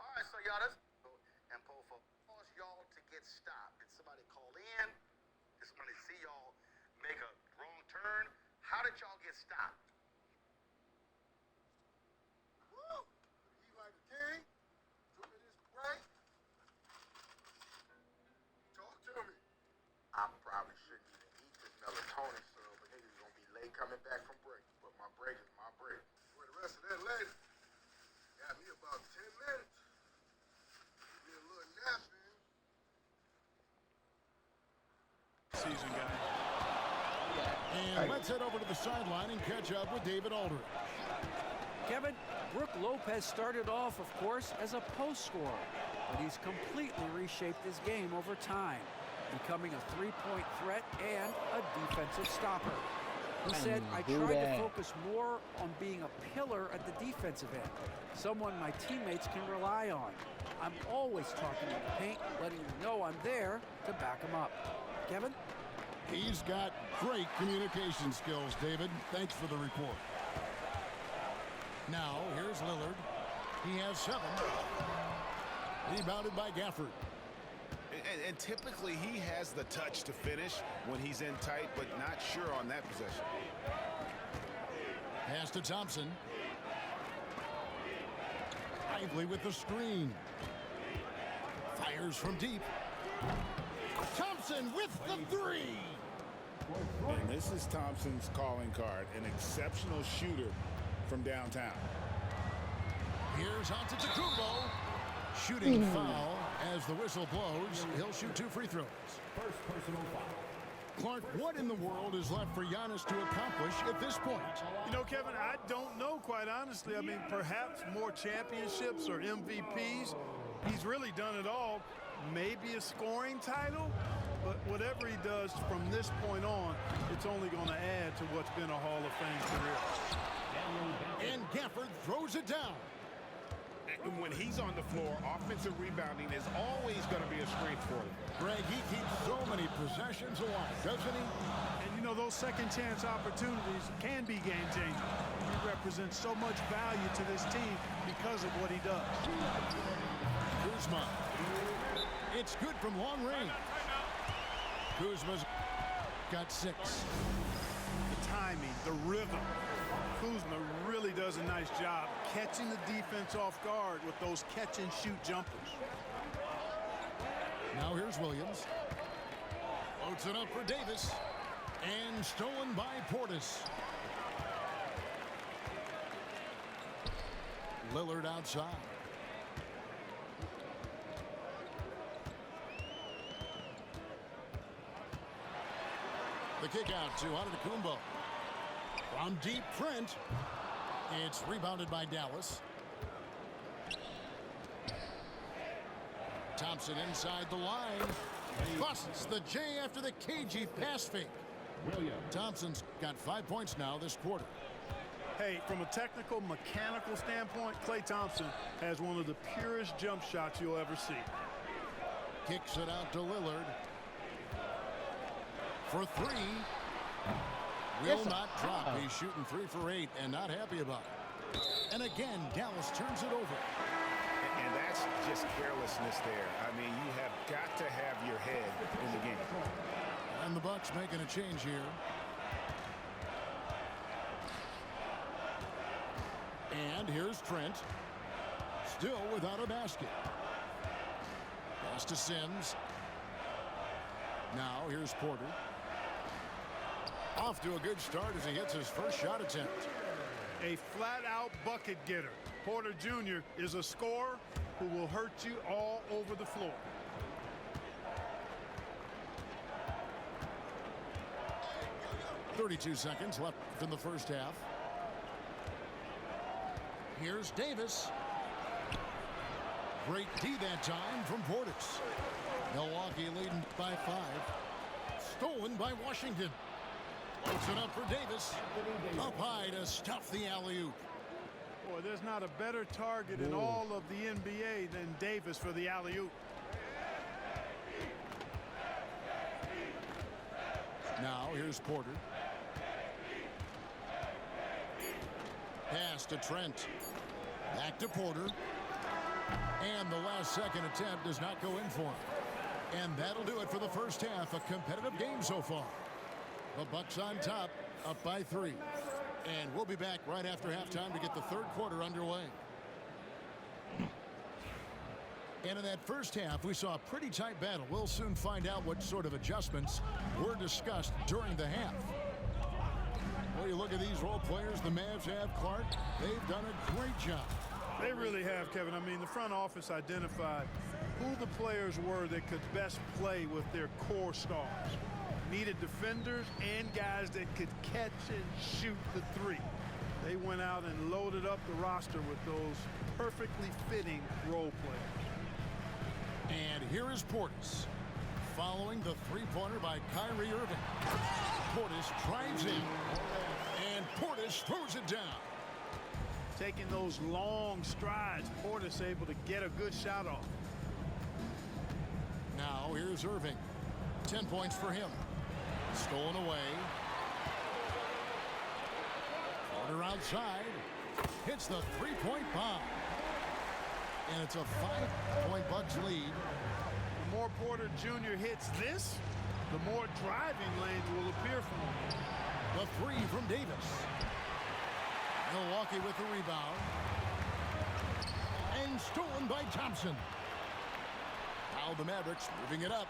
Speaker 19: All right, so y'all, let's go and pull for cause y'all to get stopped. Did somebody call in? Did somebody see y'all make a wrong turn? How did y'all get stopped? Woo! He like a king. Took me this break. Talk to me. I probably shouldn't even eat this melatonin syrup, but niggas gonna be late coming back from break. But my break is my break. For the rest of that later. Got me about 10 minutes. Give me a little nap, man.
Speaker 20: Season guy. And let's head over to the sideline and catch up with David Aldridge.
Speaker 21: Kevin, Brook Lopez started off, of course, as a post scorer, but he's completely reshaped his game over time, becoming a three-point threat and a defensive stopper. He said, I tried to focus more on being a pillar at the defensive end, someone my teammates can rely on. I'm always talking in the paint, letting them know I'm there to back them up. Kevin?
Speaker 20: He's got great communication skills, David. Thanks for the report. Now, here's Lillard. He has 7. Rebounded by Gafford.
Speaker 22: And typically he has the touch to finish when he's in tight, but not sure on that possession.
Speaker 20: Pass to Thompson. Lively with the screen. Fires from deep. Thompson with the 3.
Speaker 22: And this is Thompson's calling card, an exceptional shooter from downtown.
Speaker 20: Here's Antetokounmpo. Shooting foul as the whistle blows. He'll shoot 2 free throws. First personal foul. Clark, what in the world is left for Giannis to accomplish at this point?
Speaker 2: You know, Kevin, I don't know, quite honestly. I mean, perhaps more championships or MVPs. He's really done it all. Maybe a scoring title, but whatever he does from this point on, it's only going to add to what's been a Hall of Fame career.
Speaker 20: And Gafford throws it down.
Speaker 22: And when he's on the floor, offensive rebounding is always going to be a strength for him.
Speaker 20: Greg, he keeps so many possessions alive, doesn't he?
Speaker 2: And you know, those second chance opportunities can be game changing. He represents so much value to this team because of what he does.
Speaker 20: Kuzma. It's good from long range. Kuzma's got 6.
Speaker 2: The timing, the rhythm. Kuzma really does a nice job catching the defense off guard with those catch-and-shoot jumpers.
Speaker 20: Now here's Williams. Floats it up for Davis. And stolen by Portis. Lillard outside. The kick out to Antetokounmpo. From deep, Trent. It's rebounded by Dallas. Thompson inside the line. Busts the J after the cagey pass fake. Thompson's got 5 points now this quarter.
Speaker 2: Hey, from a technical, mechanical standpoint, Klay Thompson has one of the purest jump shots you'll ever see.
Speaker 20: Kicks it out to Lillard. For 3. Will not drop. He's shooting 3 for 8 and not happy about it. And again, Dallas turns it over.
Speaker 22: And that's just carelessness there. I mean, you have got to have your head in the game.
Speaker 20: And the Bucks making a change here. And here's Trent. Still without a basket. Pass to Sims. Now here's Porter. Off to a good start as he hits his first shot attempt.
Speaker 2: A flat-out bucket getter. Porter Jr. is a scorer who will hurt you all over the floor.
Speaker 20: .32 seconds left in the first half. Here's Davis. Great D that time from Portis. Milwaukee leading by 5. Stolen by Washington. Puts it up for Davis. Up high to stuff the alley-oop.
Speaker 2: Boy, there's not a better target in all of the NBA than Davis for the alley-oop.
Speaker 20: Now here's Porter. Pass to Trent. Back to Porter. And the last second attempt does not go in for him. And that'll do it for the first half. A competitive game so far. The Bucks on top, up by 3. And we'll be back right after halftime to get the third quarter underway. And in that first half, we saw a pretty tight battle. We'll soon find out what sort of adjustments were discussed during the half. Well, you look at these role players the Mavs have, Clark. They've done a great job.
Speaker 2: They really have, Kevin. I mean, the front office identified who the players were that could best play with their core stars. Needed defenders and guys that could catch and shoot the 3. They went out and loaded up the roster with those perfectly fitting role players.
Speaker 20: And here is Portis. Following the three-pointer by Kyrie Irving. Portis drives in. And Portis throws it down.
Speaker 2: Taking those long strides, Portis able to get a good shot off.
Speaker 20: Now here's Irving. 10 points for him. Stolen away. Porter outside. Hits the three-point bomb. And it's a 5-point Bucks lead.
Speaker 2: The more Porter Jr. hits this, the more driving lanes will appear for him.
Speaker 20: The 3 from Davis. Milwaukee with the rebound. And stolen by Thompson. Now the Mavericks moving it up.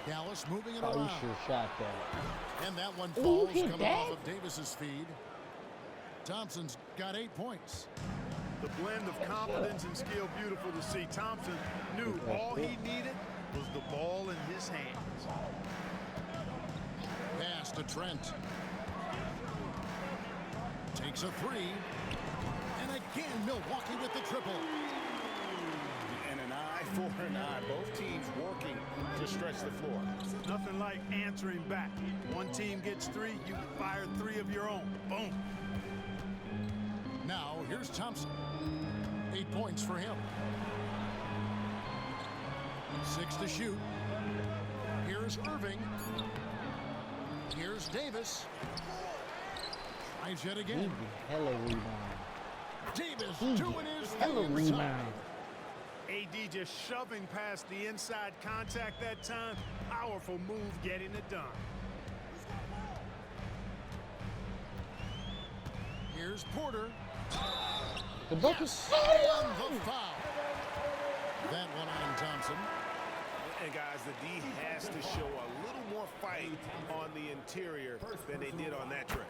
Speaker 20: Dallas moving it around.
Speaker 15: You should have shot that.
Speaker 20: And that one falls coming off of Davis's feed. Thompson's got 8 points.
Speaker 2: The blend of confidence and skill, beautiful to see. Thompson knew all he needed was the ball in his hands.
Speaker 20: Pass to Trent. Takes a 3. And again, Milwaukee with the triple.
Speaker 22: And an eye for an eye. Both teams working to stretch the floor.
Speaker 2: Nothing like answering back. One team gets 3, you fire 3 of your own. Boom.
Speaker 20: Now here's Thompson. 8 points for him. 6 to shoot. Here's Irving. Here's Davis. Tries yet again.
Speaker 15: Hella rebound.
Speaker 20: Davis doing his
Speaker 15: Hella
Speaker 20: thing.
Speaker 15: rebound.
Speaker 2: AD just shoving past the inside contact that time. Powerful move getting it done.
Speaker 20: Here's Porter.
Speaker 15: The bucket.
Speaker 20: Yes, and the foul. That one on Thompson.
Speaker 11: And guys, the D has to show a little more fight on the interior than they did on that trip.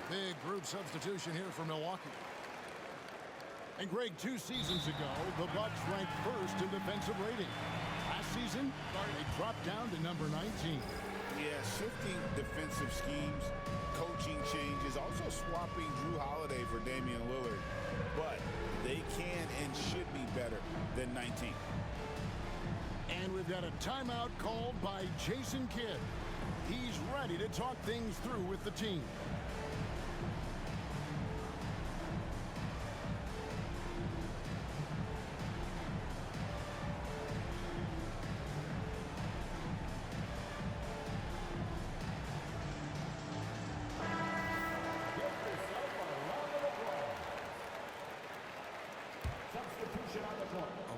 Speaker 20: Big group substitution here for Milwaukee. And Greg, 2 seasons ago, the Bucks ranked first in defensive rating. Last season, they dropped down to number 19.
Speaker 22: Yeah, shifting defensive schemes, coaching changes, also swapping Drew Holiday for Damian Lillard. But they can and should be better than 19.
Speaker 20: And we've got a timeout called by Jason Kidd. He's ready to talk things through with the team.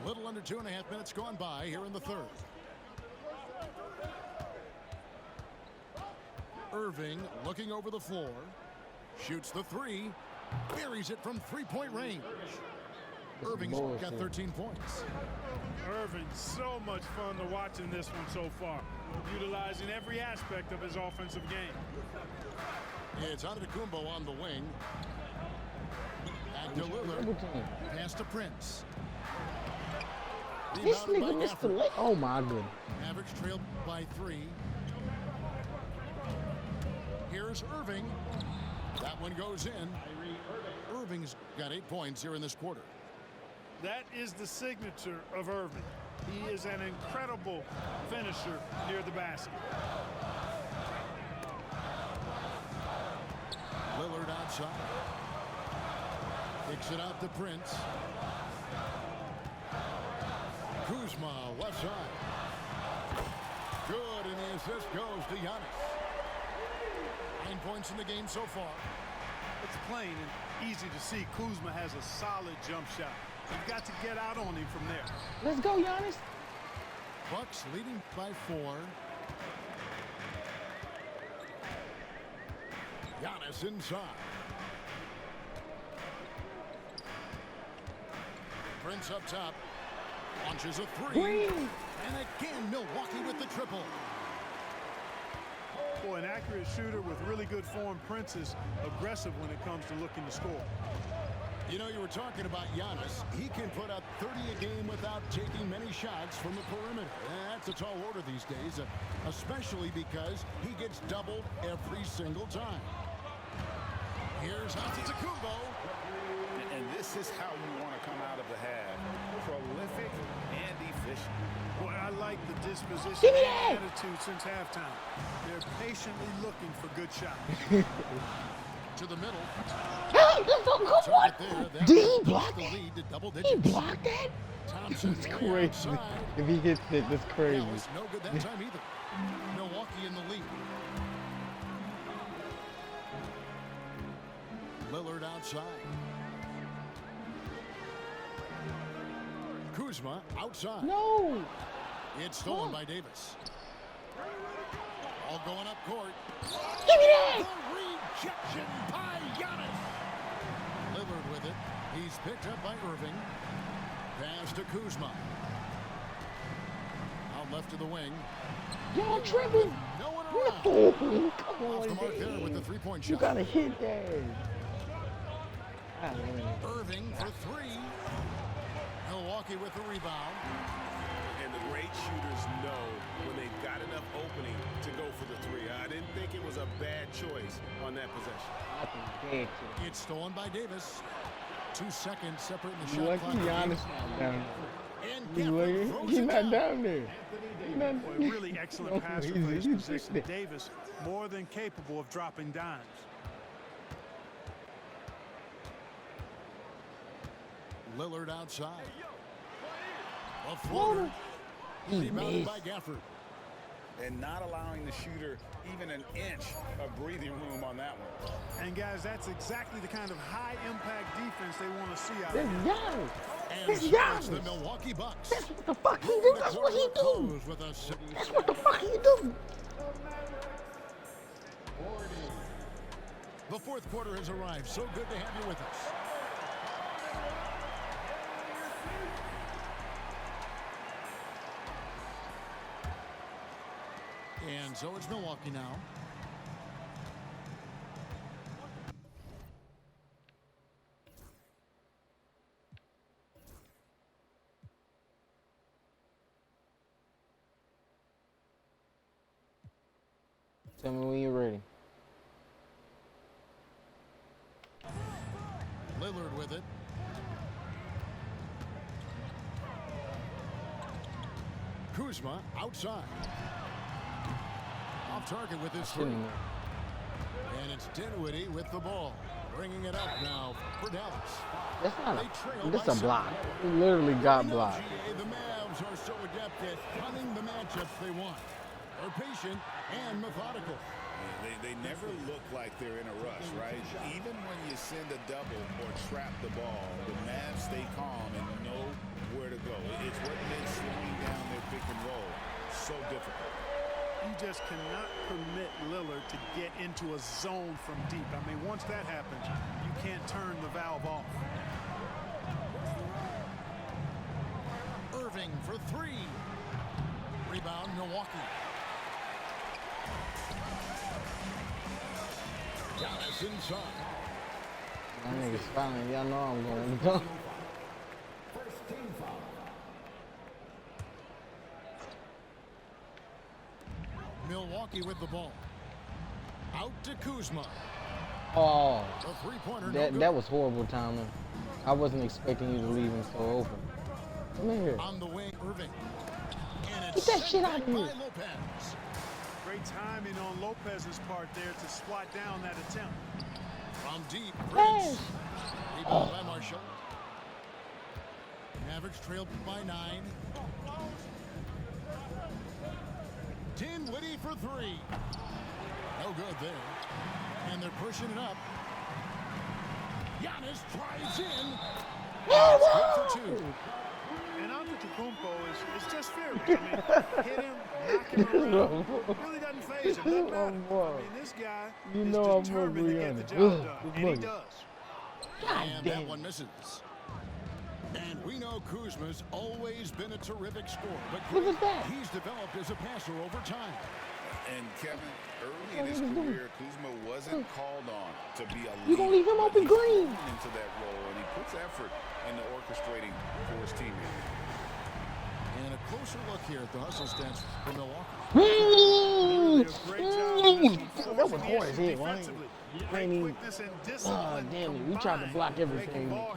Speaker 20: A little under 2.5 minutes gone by here in the third. Irving looking over the floor. Shoots the 3. Buries it from 3-point range. Irving's got 13 points.
Speaker 2: Irving, so much fun to watch in this one so far. Utilizing every aspect of his offensive game.
Speaker 20: It's Antetokounmpo on the wing. Back to Lillard. Pass to Prince.
Speaker 15: This nigga missed the leg. Oh my goodness.
Speaker 20: Mavericks trailed by 3. Here's Irving. That one goes in. Irving's got 8 points here in this quarter.
Speaker 2: That is the signature of Irving. He is an incredible finisher near the basket.
Speaker 20: Lillard outside. Kicks it out to Prince. Kuzma, left side. Good, and the assist goes to Giannis. 9 points in the game so far.
Speaker 2: It's plain and easy to see Kuzma has a solid jump shot. You've got to get out on him from there.
Speaker 15: Let's go, Giannis.
Speaker 20: Bucks leading by 4. Giannis inside. Prince up top. Launches a 3.
Speaker 15: Green.
Speaker 20: And again, Milwaukee with the triple.
Speaker 2: Boy, an accurate shooter with really good form. Prince is aggressive when it comes to looking to score.
Speaker 20: You know, you were talking about Giannis. He can put up 30 a game without taking many shots from the perimeter. That's a tall order these days, especially because he gets doubled every single time. Here's Antetokounmpo.
Speaker 22: And this is how you want to come out of the half. Prolific and efficient.
Speaker 2: Boy, I like the disposition and attitude since halftime. They're patiently looking for good shots.
Speaker 20: To the middle.
Speaker 15: What? Did he block that? He
Speaker 20: He
Speaker 15: blocked that?
Speaker 20: Thompson
Speaker 15: That's crazy. If he hits it, that's crazy.
Speaker 20: Yeah, it was no good that time either. Milwaukee in the lead. Lillard outside. Kuzma outside.
Speaker 15: No.
Speaker 20: It's stolen by Davis. All going up court.
Speaker 15: Give me that.
Speaker 20: The rejection by Giannis. Lillard with it. He's picked up by Irving. Pass to Kuzma. Out left to the wing.
Speaker 15: Y'all tripping.
Speaker 20: No one
Speaker 15: No.
Speaker 20: around.
Speaker 15: Come
Speaker 20: Off the
Speaker 15: on,
Speaker 20: mark there
Speaker 15: Dave.
Speaker 20: with the 3-point shot.
Speaker 15: You gotta hit that.
Speaker 20: Irving for 3. Milwaukee with the rebound.
Speaker 11: And the great shooters know when they've got enough opening to go for the 3. I didn't think it was a bad choice on that possession.
Speaker 20: It's stolen by Davis. 2 seconds separating the
Speaker 15: You
Speaker 20: shot
Speaker 15: lucky
Speaker 20: clock.
Speaker 15: Giannis not down
Speaker 20: And
Speaker 15: there.
Speaker 20: Gafford throws
Speaker 15: He's
Speaker 20: it
Speaker 15: not down there. He's not
Speaker 2: Boy, really excellent passer for his
Speaker 15: he's
Speaker 2: position. Davis more than capable of dropping dimes.
Speaker 20: Lillard outside. A floater. Rebounded by Gafford.
Speaker 22: And not allowing the shooter even an inch of breathing room on that one.
Speaker 2: And guys, that's exactly the kind of high-impact defense they want to see out
Speaker 15: This
Speaker 2: of them.
Speaker 15: Giannis.
Speaker 20: And
Speaker 15: This
Speaker 20: so it's
Speaker 15: Giannis.
Speaker 20: the Milwaukee Bucks.
Speaker 15: That's what the fuck he do. That's what he do. That's what the fuck he do.
Speaker 20: The fourth quarter has arrived. So good to have you with us. And so it's Milwaukee now.
Speaker 15: Tell me when you're ready.
Speaker 20: Lillard with it. Kuzma outside. Off target with his three. And it's Dinwiddie with the ball. Bringing it up now for Dallas.
Speaker 15: That's not that's a block. He literally got blocked.
Speaker 20: The Mavs are so adept at running the matchups they want. They're patient and methodical.
Speaker 22: They never look like they're in a rush, right? Even when you send a double or trap the ball, the Mavs stay calm and know where to go. It's what makes slowing down their pick and roll so difficult.
Speaker 2: You just cannot permit Lillard to get into a zone from deep. I mean, once that happens, you can't turn the valve off.
Speaker 20: Irving for three. Rebound, Milwaukee. Giannis inside.
Speaker 15: That nigga's fouling. Y'all know I'm going to dunk.
Speaker 20: First team foul. Milwaukee with the ball. Out to Kuzma.
Speaker 15: Oh,
Speaker 20: A three-pointer,
Speaker 15: that was horrible timing. I wasn't expecting you to leave him so open. Come here.
Speaker 20: On the wing, Irving. And
Speaker 15: Get that shit out of here.
Speaker 20: Lopez.
Speaker 2: Great timing on Lopez's part there to swat down that attempt.
Speaker 20: From deep, Prince. Rebound by Marshall. Mavericks trailed by 9. Dinwiddie for three. No good there. And they're pushing it up. Giannis drives in. Good for two.
Speaker 2: And Antetokounmpo is just fearless. I mean, hit him, knock him around. Really doesn't faze him. Doesn't matter. I mean, this guy is determined to get the job done. And he does.
Speaker 20: And that one misses. And we know Kuzma's always been a terrific scorer, but he's developed as a passer over time.
Speaker 22: And Kevin, early in his career, Kuzma wasn't called on to be a leader.
Speaker 15: You gonna leave him open green?
Speaker 22: Into that role, and he puts effort into orchestrating for his teammates.
Speaker 20: And a closer look here at the hustle stats for Milwaukee.
Speaker 15: That was hard as hell. I ain't even. Oh, damn it. We tried to block everything.
Speaker 20: Now,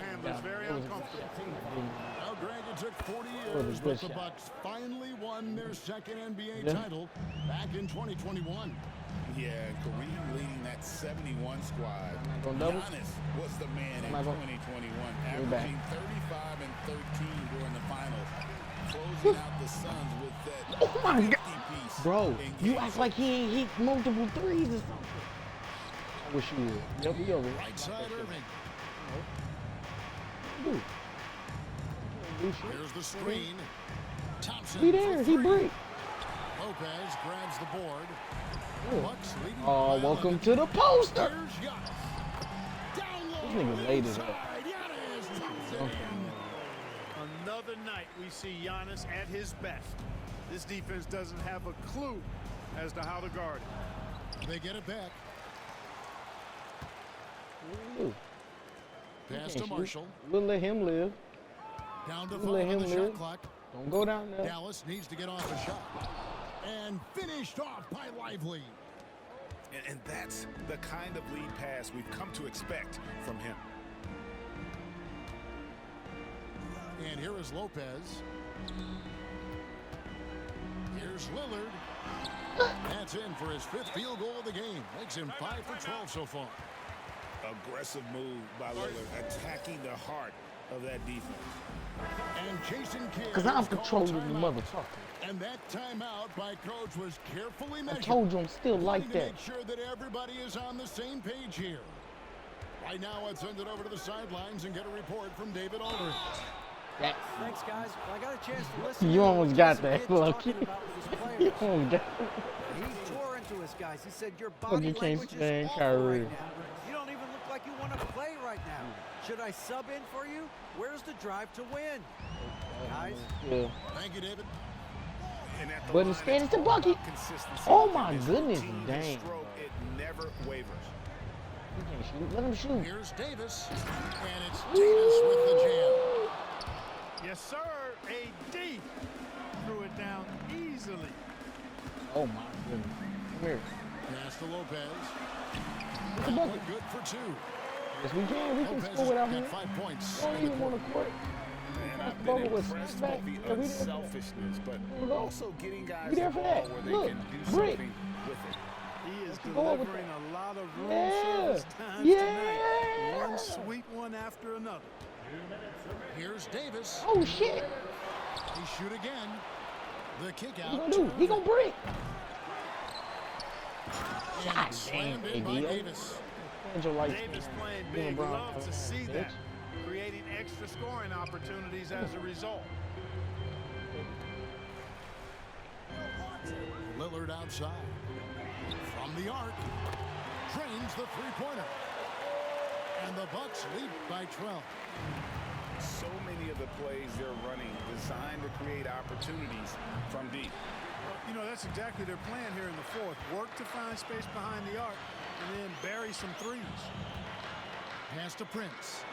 Speaker 20: granted, it took 40 years, but the Bucks finally won their second NBA title back in 2021.
Speaker 22: Yeah, Kareem leading that 71 squad.
Speaker 15: Giannis
Speaker 22: was the man in 2021, averaging 35 and 13 during the finals. Closing out the Suns with that 50-piece.
Speaker 15: Bro, you act like he ain't hit multiple threes or something. I wish you would. Yep, we over.
Speaker 20: Right side, Irving.
Speaker 15: Dude.
Speaker 20: Here's the screen. Thompson.
Speaker 15: He there. He break.
Speaker 20: Lopez grabs the board. Bucks leading
Speaker 15: Oh, welcome to the poster.
Speaker 20: Here's Giannis. Down low.
Speaker 15: This nigga late as hell.
Speaker 2: Another night we see Giannis at his best. This defense doesn't have a clue as to how to guard it.
Speaker 20: They get it back.
Speaker 15: Ooh.
Speaker 20: Pass to Marshall.
Speaker 15: We'll let him live.
Speaker 20: Down to
Speaker 15: We'll let
Speaker 20: 5 on
Speaker 15: him
Speaker 20: the
Speaker 15: live.
Speaker 20: shot clock.
Speaker 15: Don't go down there.
Speaker 20: Dallas needs to get off a shot. And finished off by Lively.
Speaker 22: And that's the kind of lead pass we've come to expect from him.
Speaker 20: And here is Lopez. Here's Lillard. That's in for his 5th field goal of the game. Makes him 5 for 12 so far.
Speaker 22: Aggressive move by Lillard, attacking the heart
Speaker 20: of that defense. And Jason Kidd
Speaker 15: Cause I'm
Speaker 20: is called
Speaker 15: controlling the
Speaker 20: timeout.
Speaker 15: motherfucker.
Speaker 20: And that timeout by coach was carefully
Speaker 15: I
Speaker 20: measured.
Speaker 15: told you I'm still like
Speaker 20: wanting to
Speaker 15: that.
Speaker 20: make sure that everybody is on the same page here. Right now, let's send it over to the sidelines and get a report from David Aldridge.
Speaker 21: Thanks, guys. Well, I got a chance to listen.
Speaker 15: You almost got that,
Speaker 21: Kidd
Speaker 15: Lucky.
Speaker 21: talking about with his players.
Speaker 15: You almost got
Speaker 21: He tore into his guys. He said your
Speaker 15: Look,
Speaker 21: body
Speaker 15: you can't
Speaker 21: language is
Speaker 15: stand
Speaker 21: awful
Speaker 15: Kyrie.
Speaker 21: right now. You don't even look like you want to play right now. Should I sub in for you? Where's the drive to win? Guys?
Speaker 15: Yeah.
Speaker 20: Thank you, David.
Speaker 15: But instead it's a bucket. Oh my goodness, dang.
Speaker 20: It never wavers.
Speaker 15: He can't shoot. Let him shoot.
Speaker 20: Here's Davis, and it's Davis with the jam.
Speaker 2: Yes, sir. AD threw it down easily.
Speaker 15: Oh my goodness. Come here.
Speaker 20: Pass to Lopez.
Speaker 15: It's a
Speaker 20: That
Speaker 15: bucket.
Speaker 20: one good for 2.
Speaker 15: Yes, we can. We can
Speaker 20: Lopez
Speaker 15: score without
Speaker 20: has
Speaker 15: him.
Speaker 20: got 5 points.
Speaker 15: Don't even want to quit.
Speaker 22: And I've
Speaker 15: Bubba
Speaker 22: been
Speaker 15: was
Speaker 22: impressed
Speaker 15: back.
Speaker 22: with
Speaker 15: Yeah,
Speaker 22: the
Speaker 15: we did that.
Speaker 22: unselfishness, but also getting guys
Speaker 15: Be there
Speaker 22: the
Speaker 15: for
Speaker 22: ball
Speaker 15: that.
Speaker 22: where they
Speaker 15: Look,
Speaker 22: can do
Speaker 15: Brick.
Speaker 22: something with it.
Speaker 2: He is
Speaker 15: Go over
Speaker 2: delivering a lot of room
Speaker 15: Yeah.
Speaker 2: service times
Speaker 15: Yeah.
Speaker 2: tonight. One sweet one after another.
Speaker 20: Here's Davis.
Speaker 15: Oh shit.
Speaker 20: He shoot again. The kick
Speaker 15: What he
Speaker 20: out.
Speaker 15: gonna do? He gonna break.
Speaker 20: And
Speaker 15: God
Speaker 20: slammed
Speaker 15: damn,
Speaker 20: in by
Speaker 15: AD.
Speaker 20: Davis.
Speaker 2: Davis playing big. Love to see that. Creating extra scoring opportunities as a result.
Speaker 20: Lillard outside. From the arc. Drains the three-pointer. And the Bucks lead by 12.
Speaker 22: So many of the plays they're running designed to create opportunities from deep.
Speaker 2: Well, you know, that's exactly their plan here in the fourth. Work to find space behind the arc and then bury some threes.
Speaker 20: Pass to Prince.